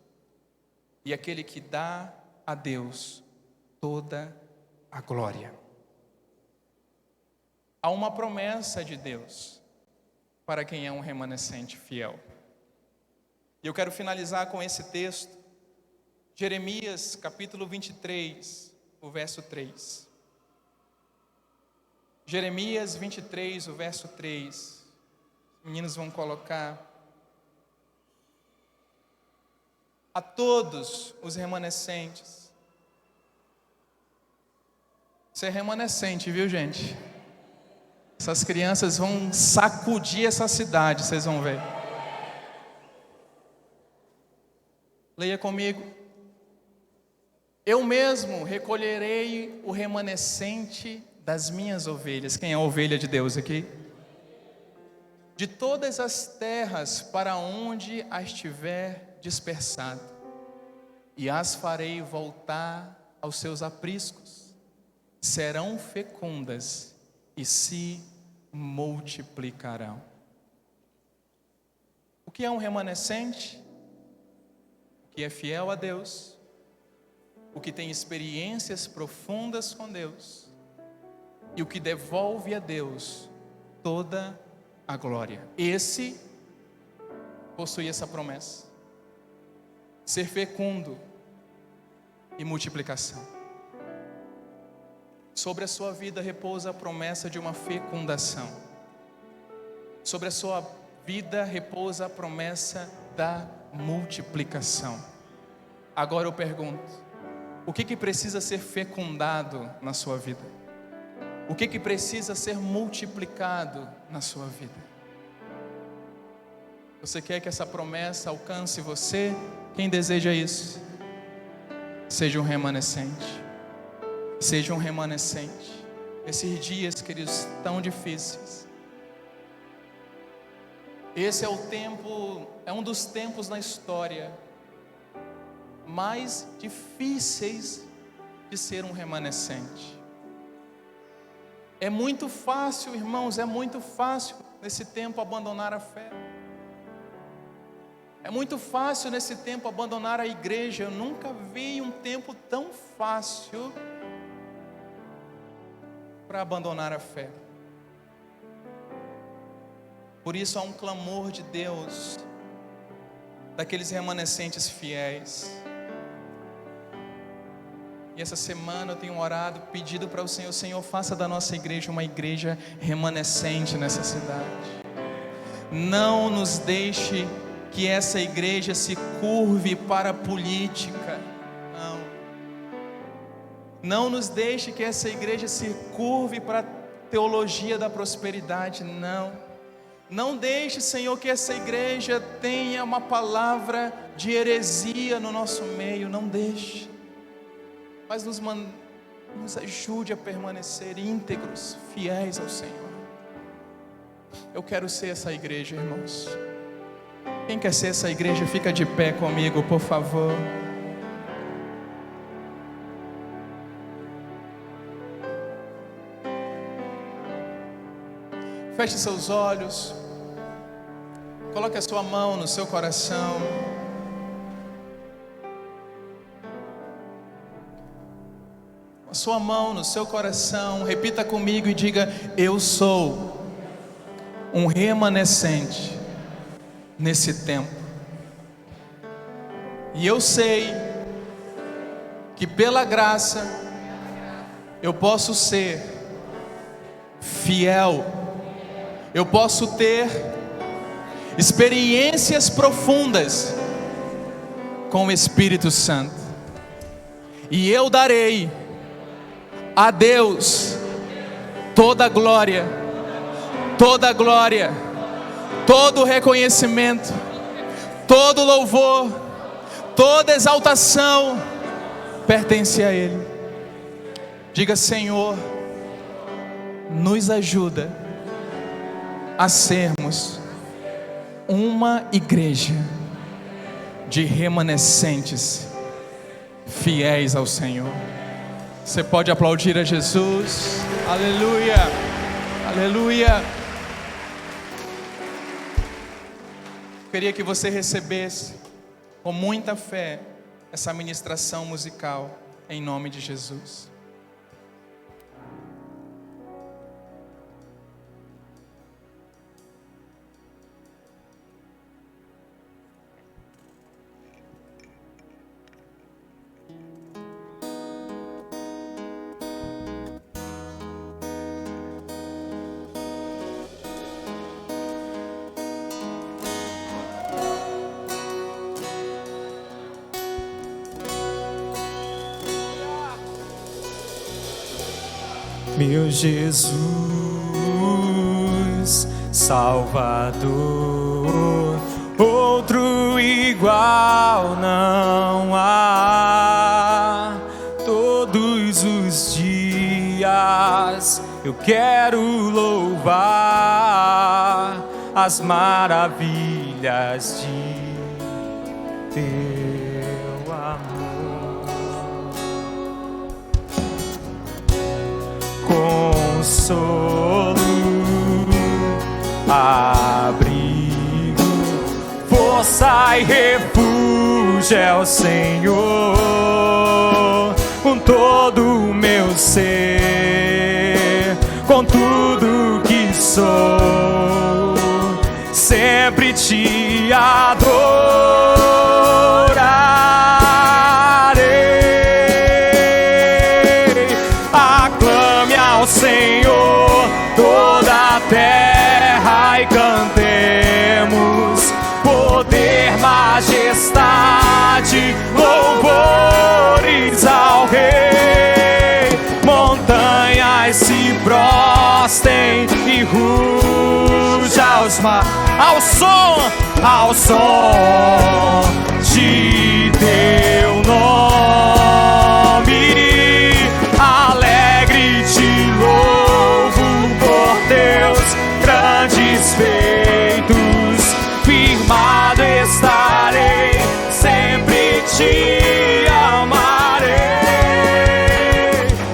[SPEAKER 1] e aquele que dá a Deus toda a glória. Há uma promessa de Deus para quem é um remanescente fiel. E eu quero finalizar com esse texto. Jeremias capítulo 23, o verso 3. Jeremias 23, o verso 3. Os meninos vão colocar. A todos os remanescentes. Você é remanescente, viu, gente? Essas crianças vão sacudir essa cidade, vocês vão ver. Leia comigo. Eu mesmo recolherei o remanescente das minhas ovelhas. Quem é a ovelha de Deus aqui? De todas as terras para onde as tiver dispersado, e as farei voltar aos seus apriscos. Serão fecundas e se multiplicarão. O que é um remanescente? O que é fiel a Deus, o que tem experiências profundas com Deus, e o que devolve a Deus toda a glória. Esse possui essa promessa: ser fecundo e multiplicação. Sobre a sua vida repousa a promessa de uma fecundação. Sobre a sua vida repousa a promessa da multiplicação. Agora eu pergunto: o que precisa ser fecundado na sua vida? O que precisa ser multiplicado na sua vida? Você quer que essa promessa alcance você? Quem deseja isso? Seja um remanescente. Seja um remanescente. Esses dias, queridos, tão difíceis. Esse é o tempo, é um dos tempos na história mais difíceis de ser um remanescente. É muito fácil, irmãos, é muito fácil nesse tempo abandonar a fé. É muito fácil nesse tempo abandonar a igreja. Eu nunca vi um tempo tão fácil para abandonar a fé. Por isso há um clamor de Deus, daqueles remanescentes fiéis. E essa semana eu tenho orado, pedido para o Senhor: Senhor, faça da nossa igreja uma igreja remanescente nessa cidade. Não nos deixe que essa igreja se curve para a política. Não nos deixe que essa igreja se curve para a teologia da prosperidade. Não deixe, Senhor, que essa igreja tenha uma palavra de heresia no nosso meio. Não deixe. Mas nos ajude a permanecer íntegros, fiéis ao Senhor. Eu quero ser essa igreja, irmãos. Quem quer ser essa igreja, fica de pé comigo, por favor. Feche seus olhos. Coloque a sua mão no seu coração. A sua mão no seu coração. Repita comigo e diga: eu sou um remanescente nesse tempo. E eu sei que pela graça eu posso ser fiel. Eu posso ter experiências profundas com o Espírito Santo. E eu darei a Deus toda a glória, todo o reconhecimento, todo louvor, toda exaltação pertence a Ele. Diga: Senhor, nos ajuda a sermos uma igreja de remanescentes fiéis ao Senhor. Você pode aplaudir a Jesus. Aleluia, aleluia. Queria que você recebesse com muita fé essa ministração musical em nome de Jesus.
[SPEAKER 2] Meu Jesus, Salvador, outro igual não há. Todos os dias eu quero louvar as maravilhas de teu amor. Consolo, abrigo, força e refúgio é o Senhor. Com todo o meu ser com tudo que sou, sempre te adorarei. Aclame ao Senhor toda a terra e cantemos poder, majestade, louvores ao Rei. Montanhas se prostem e ruja aos mares, ao som de teu nome. Alegre te louvo por teus grandes feitos, firmado estarei, sempre te amarei.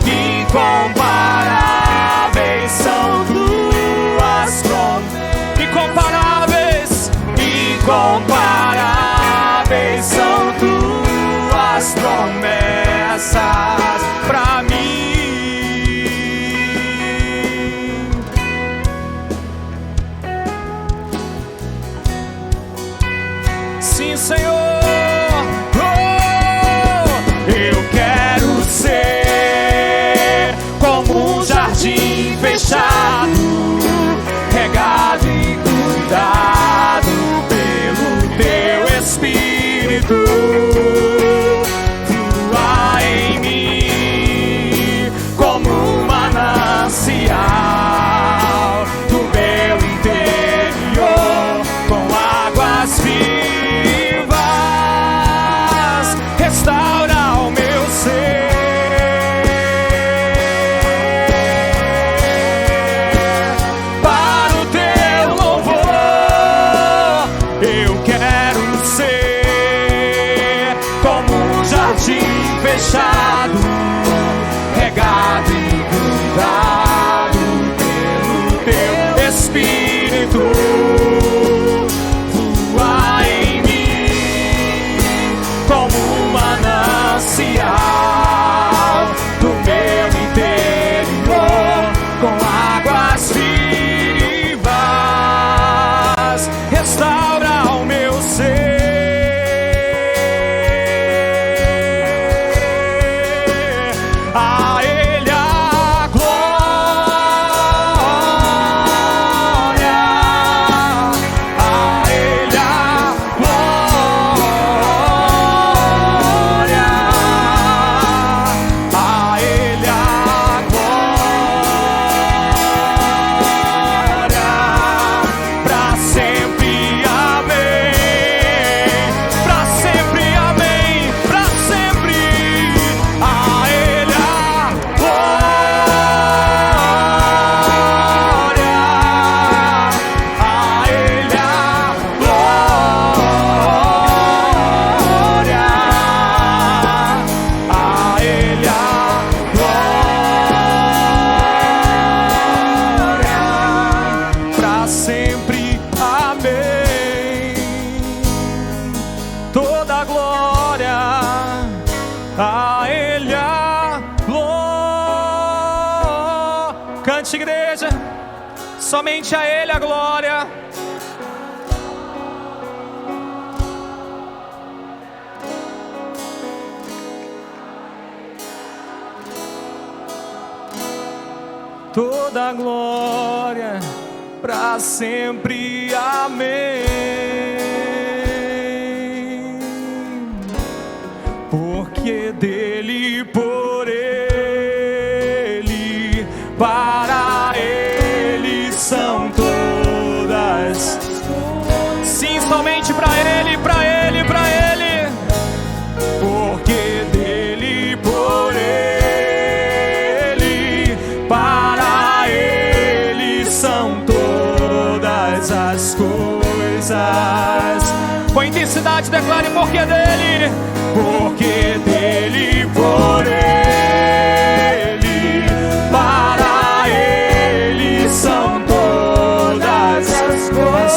[SPEAKER 2] Incomparáveis são tuas promessas, incomparáveis são tuas promessas pra mim. Sim, Senhor, eu quero ser como um jardim fechado, regado e cuidado pelo teu Espírito. Flua em mim como um manancial do meu interior, com águas vivas, restaura o meu ser. Para o teu louvor, eu quero ser como um jardim fechado, regado e cuidado pelo teu Espírito. Flua em mim como um manancial do meu interior, com águas vivas, restaura o meu ser. A Ele a glória, a Ele a glória, a Ele a glória, pra sempre, amém, pra sempre, amém, pra sempre. A Ele a glória, a Ele a glória, a Ele a glória, pra sempre, amém. Toda a glória, a Ele a glória. Cante, igreja, somente a Ele a glória. Toda a glória, pra sempre, amém. Porque dele, por ele, para ele são todas. Sim, somente pra ele, pra ele, pra ele. Porque dele, por ele, para ele são todas as coisas. Com intensidade declare: porque dele, porque dele, por ele, para ele são todas as coisas.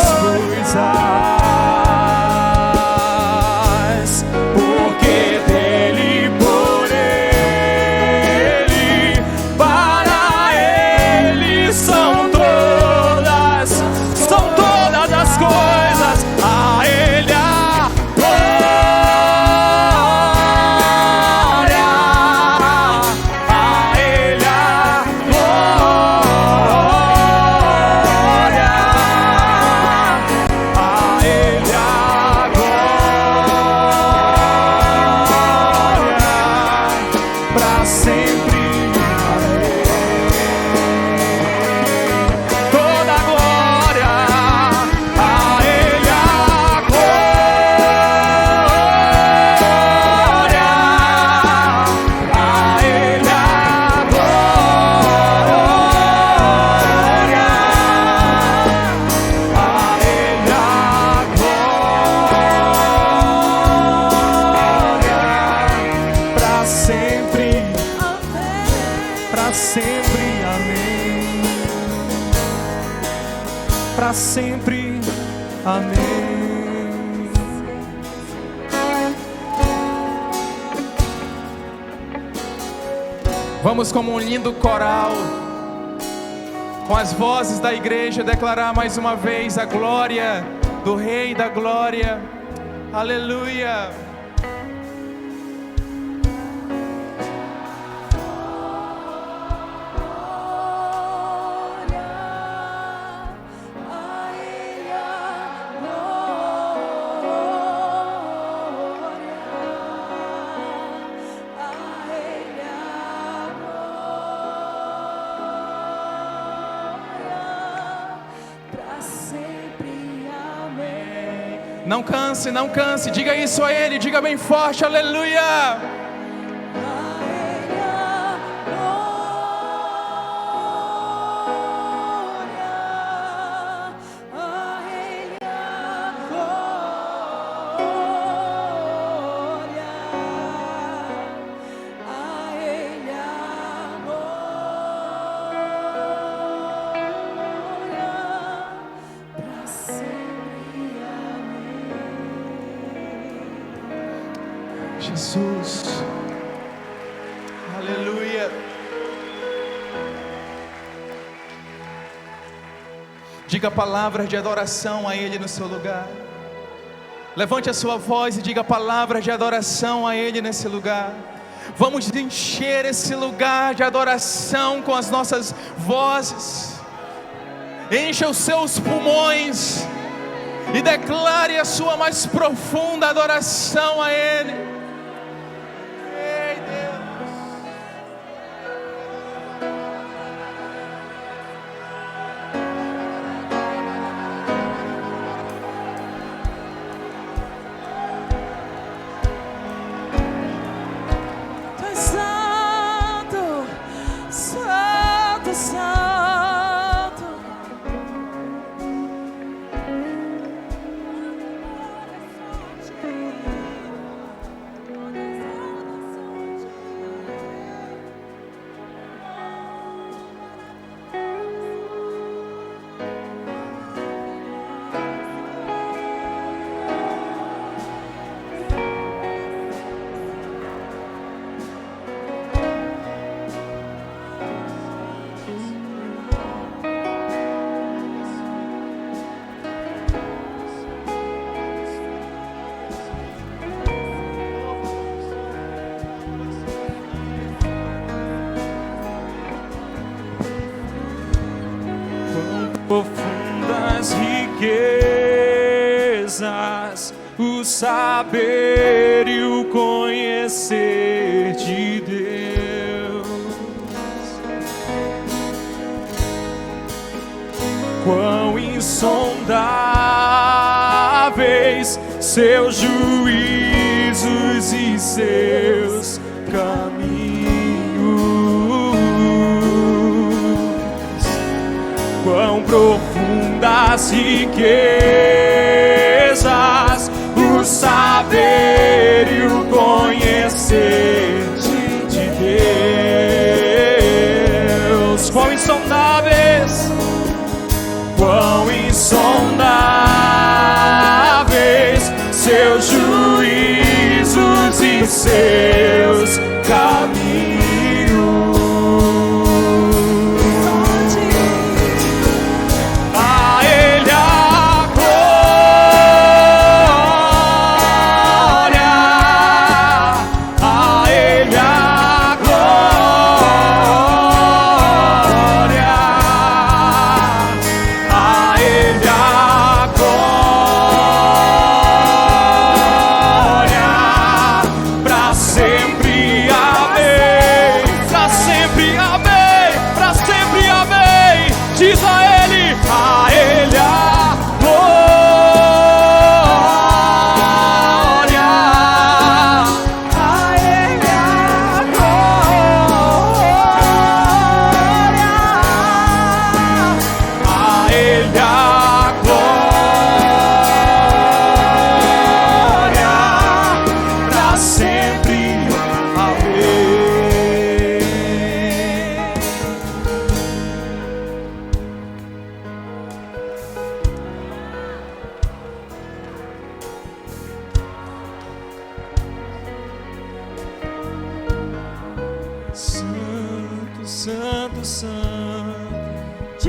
[SPEAKER 2] Porque dele, por ele, para ele para sempre. Amém.
[SPEAKER 1] Vamos, como um lindo coral, com as vozes da igreja, declarar mais uma vez a glória do Rei da Glória. Aleluia. Não canse, não canse, diga isso a Ele, diga bem forte, aleluia. Jesus, aleluia. Diga palavras de adoração a Ele no seu lugar. Levante a sua voz e diga palavras de adoração a Ele nesse lugar. Vamos encher esse lugar de adoração com as nossas vozes. Encha os seus pulmões e declare a sua mais profunda adoração a Ele.
[SPEAKER 2] Profundas riquezas, o saber e o conhecer de Deus. Quão insondáveis seus juízos e seus caminhos. Quão profundas riquezas, o saber e o conhecer de Deus. Quão insondáveis, quão insondáveis seus juízos e seus caminhos.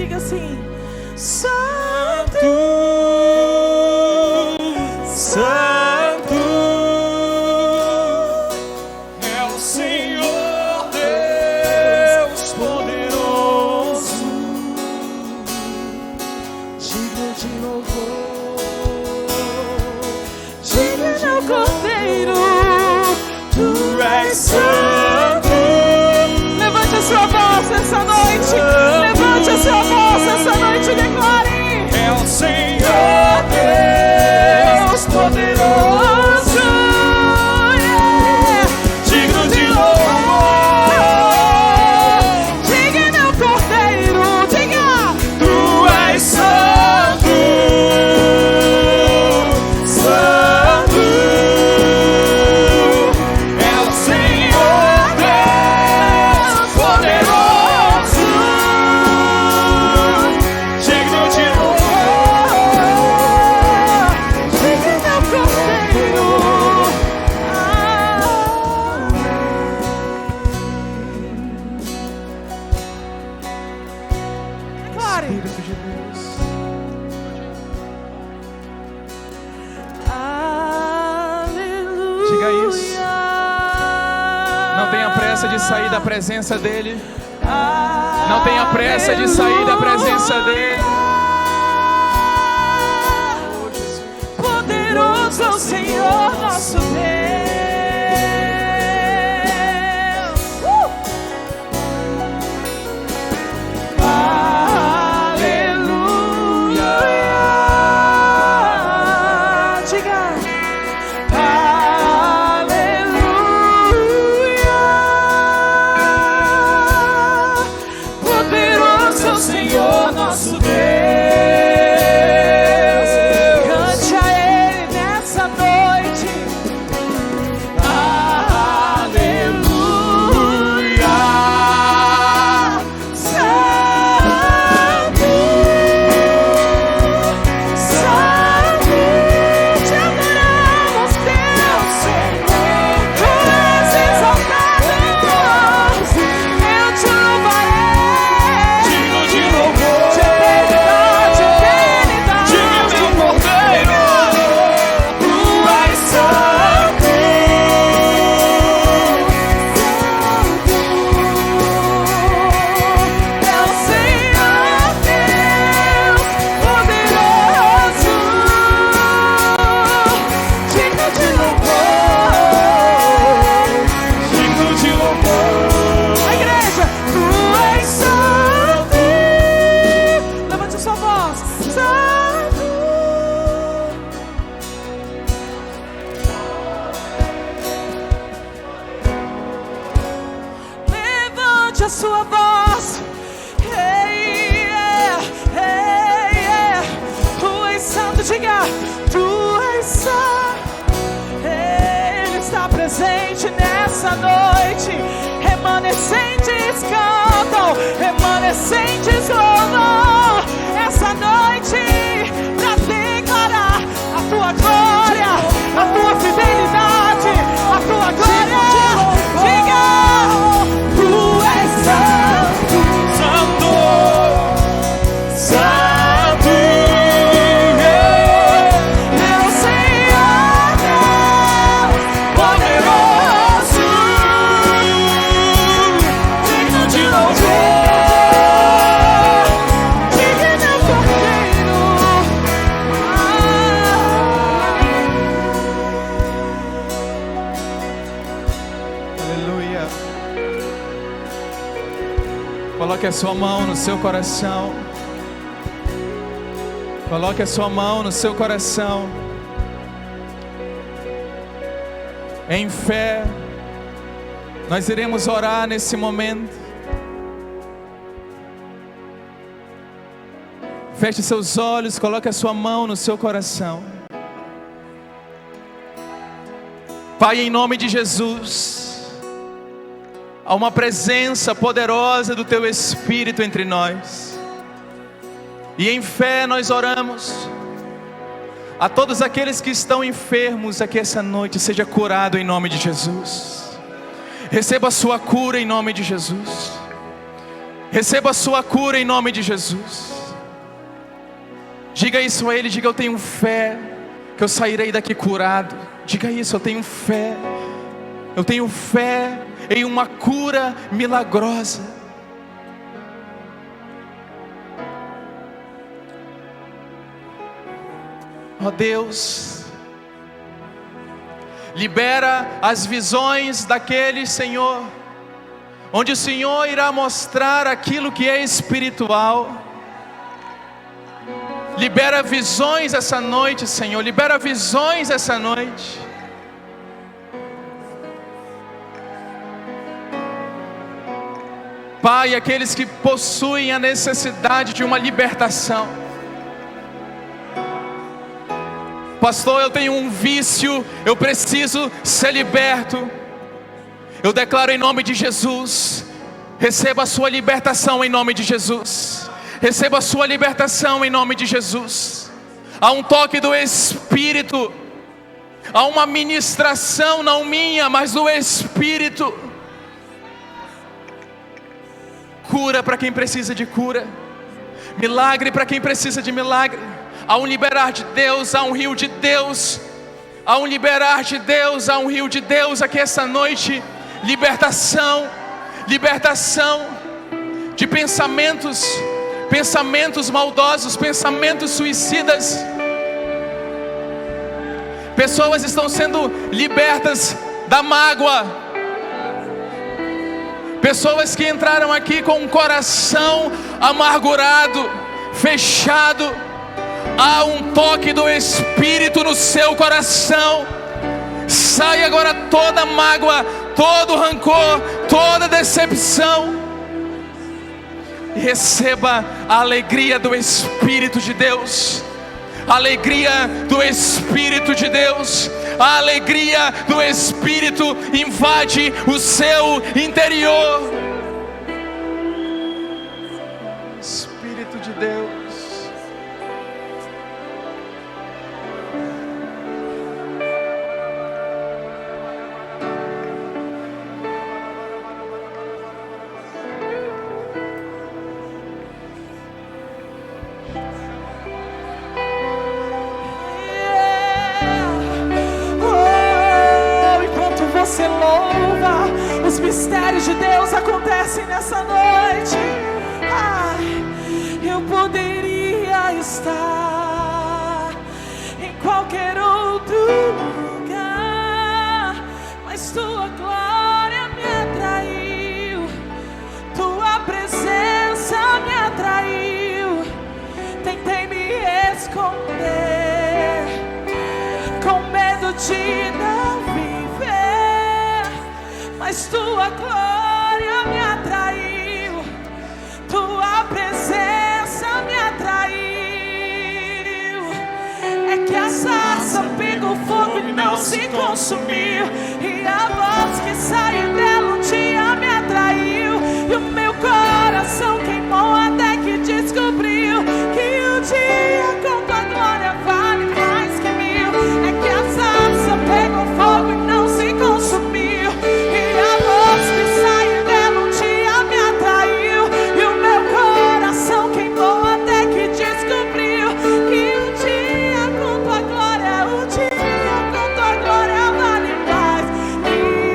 [SPEAKER 3] Diga assim: Santo,
[SPEAKER 2] Santo é o Senhor Deus poderoso,
[SPEAKER 3] digno de louvor, digno de Cordeiro, tu és santo. Levante a sua voz nessa noite, levante a sua voz nessa noite e declare:
[SPEAKER 2] é o Senhor Deus poderoso, digno de louvor,
[SPEAKER 3] digno Cordeiro, diga:
[SPEAKER 2] tu és santo, santo é o Senhor Deus poderoso, digno de
[SPEAKER 1] Espírito de Deus.
[SPEAKER 3] Aleluia.
[SPEAKER 1] Diga isso. Não tenha pressa de sair da presença dEle. Não tenha pressa de sair da presença dEle.
[SPEAKER 3] Poderoso é o Senhor nosso Deus. Aleluia. Diga: aleluia. Poderoso é o Senhor nosso Deus. Cante a Ele nessa noite. Aleluia. Santo, Santo, te adoramos, Deus. Tu és exaltado. Eu te louvarei.
[SPEAKER 2] digno de louvor,
[SPEAKER 3] De eternidade, eternidade.
[SPEAKER 2] digno meu Cordeiro, tu és santo,
[SPEAKER 3] É o Senhor Deus poderoso, digno de louvor.
[SPEAKER 2] digno de louvor.
[SPEAKER 3] A igreja: tu és santo. Levante a sua voz: santo. Levante a sua voz. Hey, yeah, hey, yeah. Tu és santo, diga: tu és santo. Ele está presente nessa noite. Remanescentes cantam, remanescentes louvam essa noite para declarar a tua glória, a tua fidelidade, a tua glória. Diga: tu és santo,
[SPEAKER 2] Santo, santo,
[SPEAKER 3] meu Senhor Deus poderoso, digno de louvor, digno Cordeiro.
[SPEAKER 1] Aleluia. Coloque a sua mão no seu coração. Coloque a sua mão no seu coração. Em fé, nós iremos orar nesse momento. Feche seus olhos, coloque a sua mão no seu coração. Pai, em nome de Jesus, há uma presença poderosa do Teu Espírito entre nós. E em fé nós oramos. A todos aqueles que estão enfermos aqui essa noite, seja curado em nome de Jesus. Receba a sua cura em nome de Jesus. Receba a sua cura em nome de Jesus. Diga isso a Ele, diga: eu tenho fé que eu sairei daqui curado. Diga isso: eu tenho fé. Eu tenho fé em uma cura milagrosa. Ó Deus, libera as visões daquele, Senhor, onde o Senhor irá mostrar aquilo que é espiritual. Libera visões essa noite, Senhor. Libera visões essa noite. Pai, aqueles que possuem a necessidade de uma libertação. Pastor, eu tenho um vício, eu preciso ser liberto. Eu declaro em nome de Jesus: receba a sua libertação em nome de Jesus. Receba a sua libertação em nome de Jesus. Há um toque do Espírito. Há uma ministração, não minha, mas do Espírito. Cura para quem precisa de cura. Milagre para quem precisa de milagre. Há um liberar de Deus, há um rio de Deus. Há um liberar de Deus, há um rio de Deus aqui essa noite. Libertação, libertação de pensamentos maldosos, pensamentos suicidas. Pessoas estão sendo libertas da mágoa. Pessoas que entraram aqui com um coração amargurado, fechado. Há um toque do Espírito no seu coração. Sai agora toda mágoa, todo rancor, toda decepção. E receba a alegria do Espírito de Deus. A alegria do Espírito de Deus. A alegria do Espírito invade o seu interior. Espírito de Deus.
[SPEAKER 3] Você louva, os mistérios de Deus acontecem nessa noite. Eu poderia estar em qualquer outro lugar, mas tua glória me atraiu, tua presença me atraiu. Tentei me esconder, com medo de não viver, mas tua glória me atraiu, tua presença me atraiu. É que a sarça pegou fogo e não se consumiu, e a voz que saiu dela um dia me atraiu, e o meu coração queimou até que descobriu que o dia com tua glória vale mais que mil. É que a sarça pegou fogo e não se consumiu, e a voz que saiu dela um dia me atraiu, e o meu coração queimou até que descobriu que o dia com tua glória, o dia com tua glória vale mais que mil.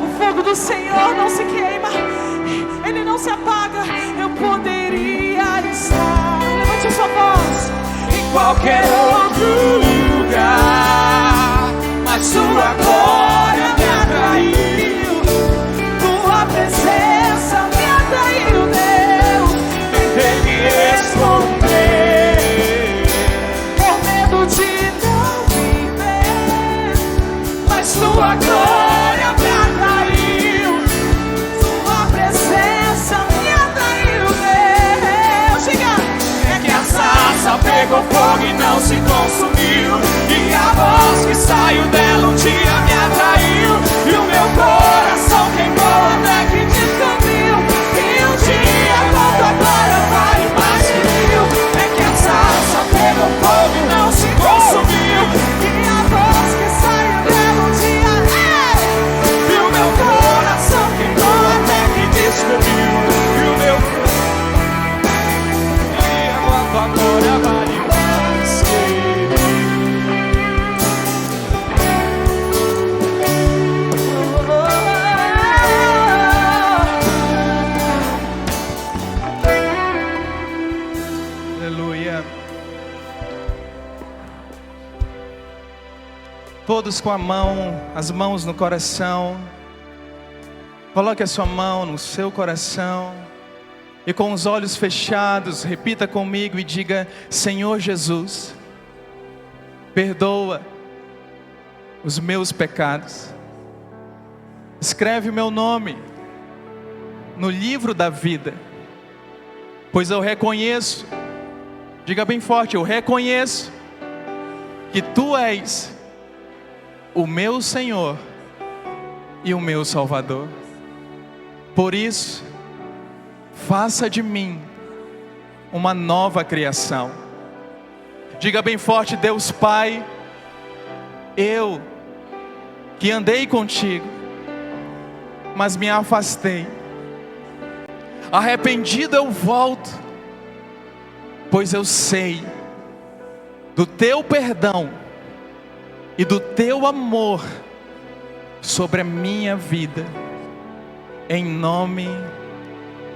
[SPEAKER 3] O fogo do Senhor não se queima, ele não se apaga. Eu poderia estar, levante a sua voz, em qualquer outro lugar, mas tua glória me atraiu, tua presença me atraiu, Deus. Tentei me esconder, com medo de não viver, mas tua glória me atraiu, tua presença me atraiu, Deus. Diga! É que a sarça pegou fogo e não se consumiu,
[SPEAKER 1] Todos com as mãos no coração. Coloque a sua mão no seu coração. E com os olhos fechados, repita comigo e diga: Senhor Jesus, perdoa os meus pecados. Escreve o meu nome no livro da vida. Pois eu reconheço, diga bem forte, eu reconheço que Tu és o meu Senhor e o meu Salvador. Por isso, faça de mim uma nova criação. Diga bem forte: Deus Pai, eu que andei contigo, mas me afastei. Arrependido eu volto, pois eu sei do Teu perdão e do Teu amor sobre a minha vida, em nome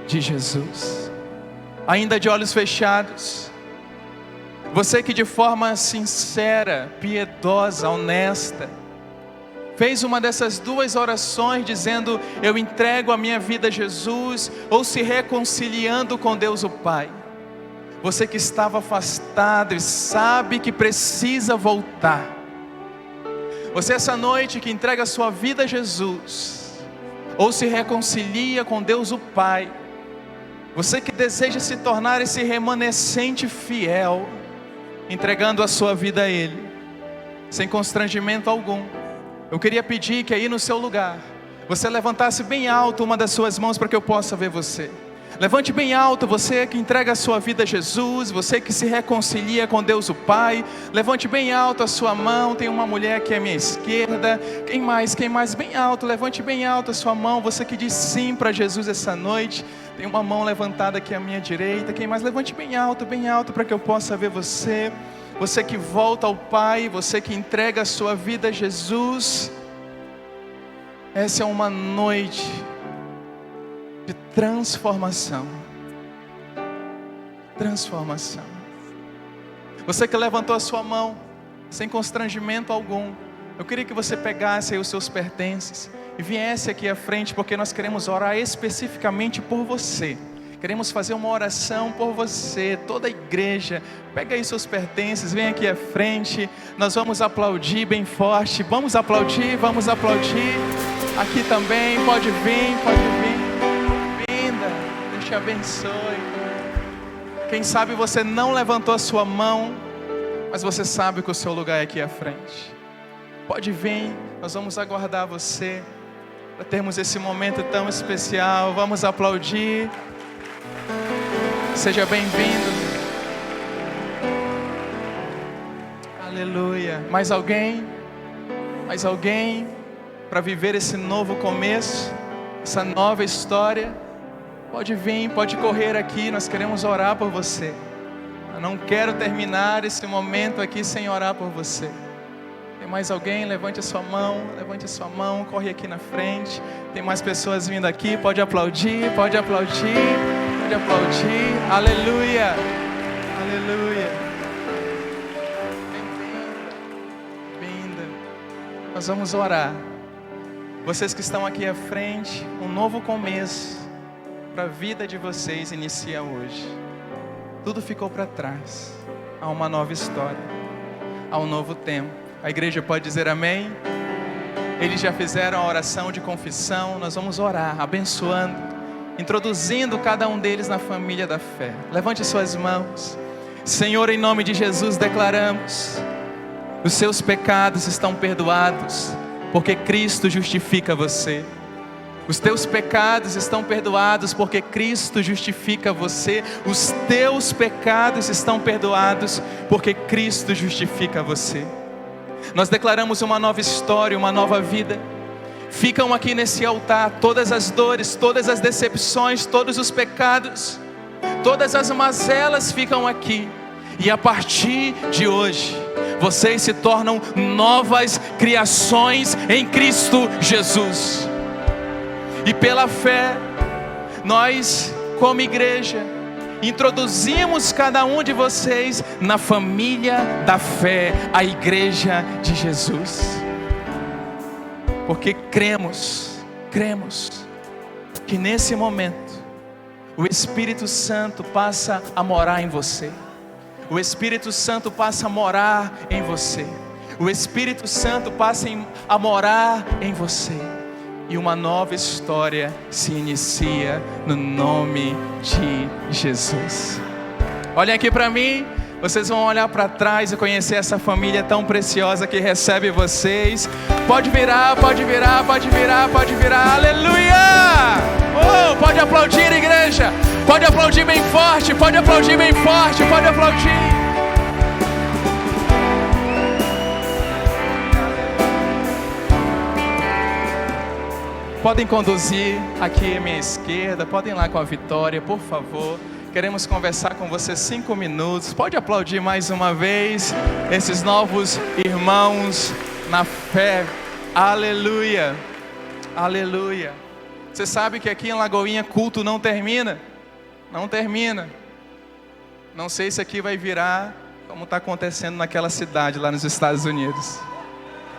[SPEAKER 1] de Jesus. Ainda de olhos fechados, você que de forma sincera, piedosa, honesta, fez uma dessas duas orações dizendo: eu entrego a minha vida a Jesus, ou se reconciliando com Deus o Pai. Você que estava afastado e sabe que precisa voltar. Você essa noite que entrega a sua vida a Jesus, ou se reconcilia com Deus o Pai. Você que deseja se tornar esse remanescente fiel, entregando a sua vida a Ele, sem constrangimento algum. Eu queria pedir que aí no seu lugar, você levantasse bem alto uma das suas mãos para que eu possa ver você. Levante bem alto, você que entrega a sua vida a Jesus, você que se reconcilia com Deus o Pai. Levante bem alto a sua mão. Tem uma mulher aqui à minha esquerda. Quem mais? Bem alto, levante bem alto a sua mão. Você que diz sim para Jesus essa noite. Tem uma mão levantada aqui à minha direita. Quem mais? Levante bem alto para que eu possa ver você. Você que volta ao Pai, você que entrega a sua vida a Jesus. Essa é uma noite de transformação. Transformação. Você que levantou a sua mão sem constrangimento algum, eu queria que você pegasse aí os seus pertences e viesse aqui à frente, porque nós queremos orar especificamente por você. Queremos fazer uma oração por você, toda a igreja. Pega aí seus pertences, vem aqui à frente. Nós vamos aplaudir bem forte. Vamos aplaudir. Aqui também, pode vir. Deus te abençoe. Quem sabe você não levantou a sua mão, mas você sabe que o seu lugar é aqui à frente. Pode vir, nós vamos aguardar você para termos esse momento tão especial. Vamos aplaudir. Seja bem-vindo. Aleluia. Mais alguém para viver esse novo começo, essa nova história? Pode vir, pode correr aqui, nós queremos orar por você. Eu não quero terminar esse momento aqui sem orar por você. Tem mais alguém? Levante a sua mão, corre aqui na frente. Tem mais pessoas vindo aqui, pode aplaudir. Aleluia. Bem-vinda. Nós vamos orar. Vocês que estão aqui à frente, um novo começo para a vida de vocês inicia hoje. Tudo ficou para trás. Há uma nova história. Há um novo tempo. A igreja pode dizer amém? Eles já fizeram a oração de confissão. Nós vamos orar, abençoando, introduzindo cada um deles na família da fé. Levante suas mãos. Senhor, em nome de Jesus declaramos: os seus pecados estão perdoados, porque Cristo justifica você. Os teus pecados estão perdoados, porque Cristo justifica você. Os teus pecados estão perdoados, porque Cristo justifica você. Nós declaramos uma nova história, uma nova vida. Ficam aqui nesse altar todas as dores, todas as decepções, todos os pecados, todas as mazelas ficam aqui. E a partir de hoje, vocês se tornam novas criações em Cristo Jesus. E pela fé, nós, como igreja, introduzimos cada um de vocês na família da fé, a igreja de Jesus. porque cremos que nesse momento o Espírito Santo passa a morar em você. O Espírito Santo passa a morar em você. O Espírito Santo passa a morar em você. E uma nova história se inicia no nome de Jesus. Olhem aqui para mim. Vocês vão olhar para trás e conhecer essa família tão preciosa que recebe vocês. Pode virar, pode virar, pode virar, pode virar. Aleluia! Oh, pode aplaudir, igreja. Pode aplaudir bem forte, pode aplaudir bem forte, pode aplaudir. Podem conduzir aqui à minha esquerda. Podem ir lá com a Vitória, por favor. Queremos conversar com você 5 minutos. Pode aplaudir mais uma vez esses novos irmãos na fé. Aleluia, aleluia. Você sabe que aqui em Lagoinha culto não termina. Não termina. Não sei se aqui vai virar como está acontecendo naquela cidade lá nos Estados Unidos.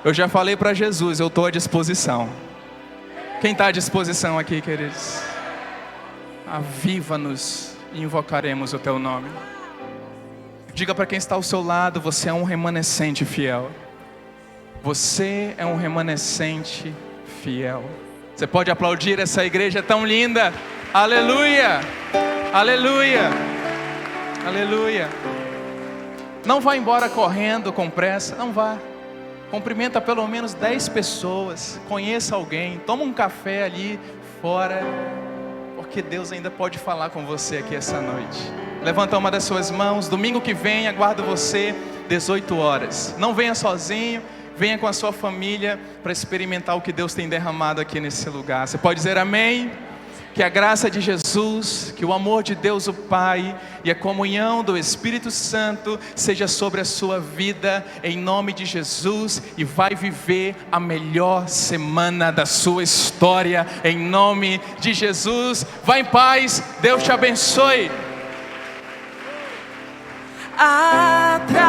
[SPEAKER 1] Eu já falei para Jesus, eu estou à disposição. Quem está à disposição aqui, queridos? Aviva-nos e invocaremos o teu nome. Diga para quem está ao seu lado: você é um remanescente fiel. Você é um remanescente fiel. Você pode aplaudir essa igreja tão linda. Aleluia, aleluia, aleluia. Não vá embora correndo com pressa, não vá. Cumprimenta pelo menos 10 pessoas. Conheça alguém, toma um café ali fora, porque Deus ainda pode falar com você aqui essa noite. Levanta uma das suas mãos. Domingo que vem aguardo você 18 horas. Não venha sozinho, venha com a sua família para experimentar o que Deus tem derramado aqui nesse lugar. Você pode dizer amém? Que a graça de Jesus, que o amor de Deus o Pai e a comunhão do Espírito Santo seja sobre a sua vida, em nome de Jesus, e vai viver a melhor semana da sua história, em nome de Jesus. Vá em paz, Deus te abençoe.
[SPEAKER 3] Atraído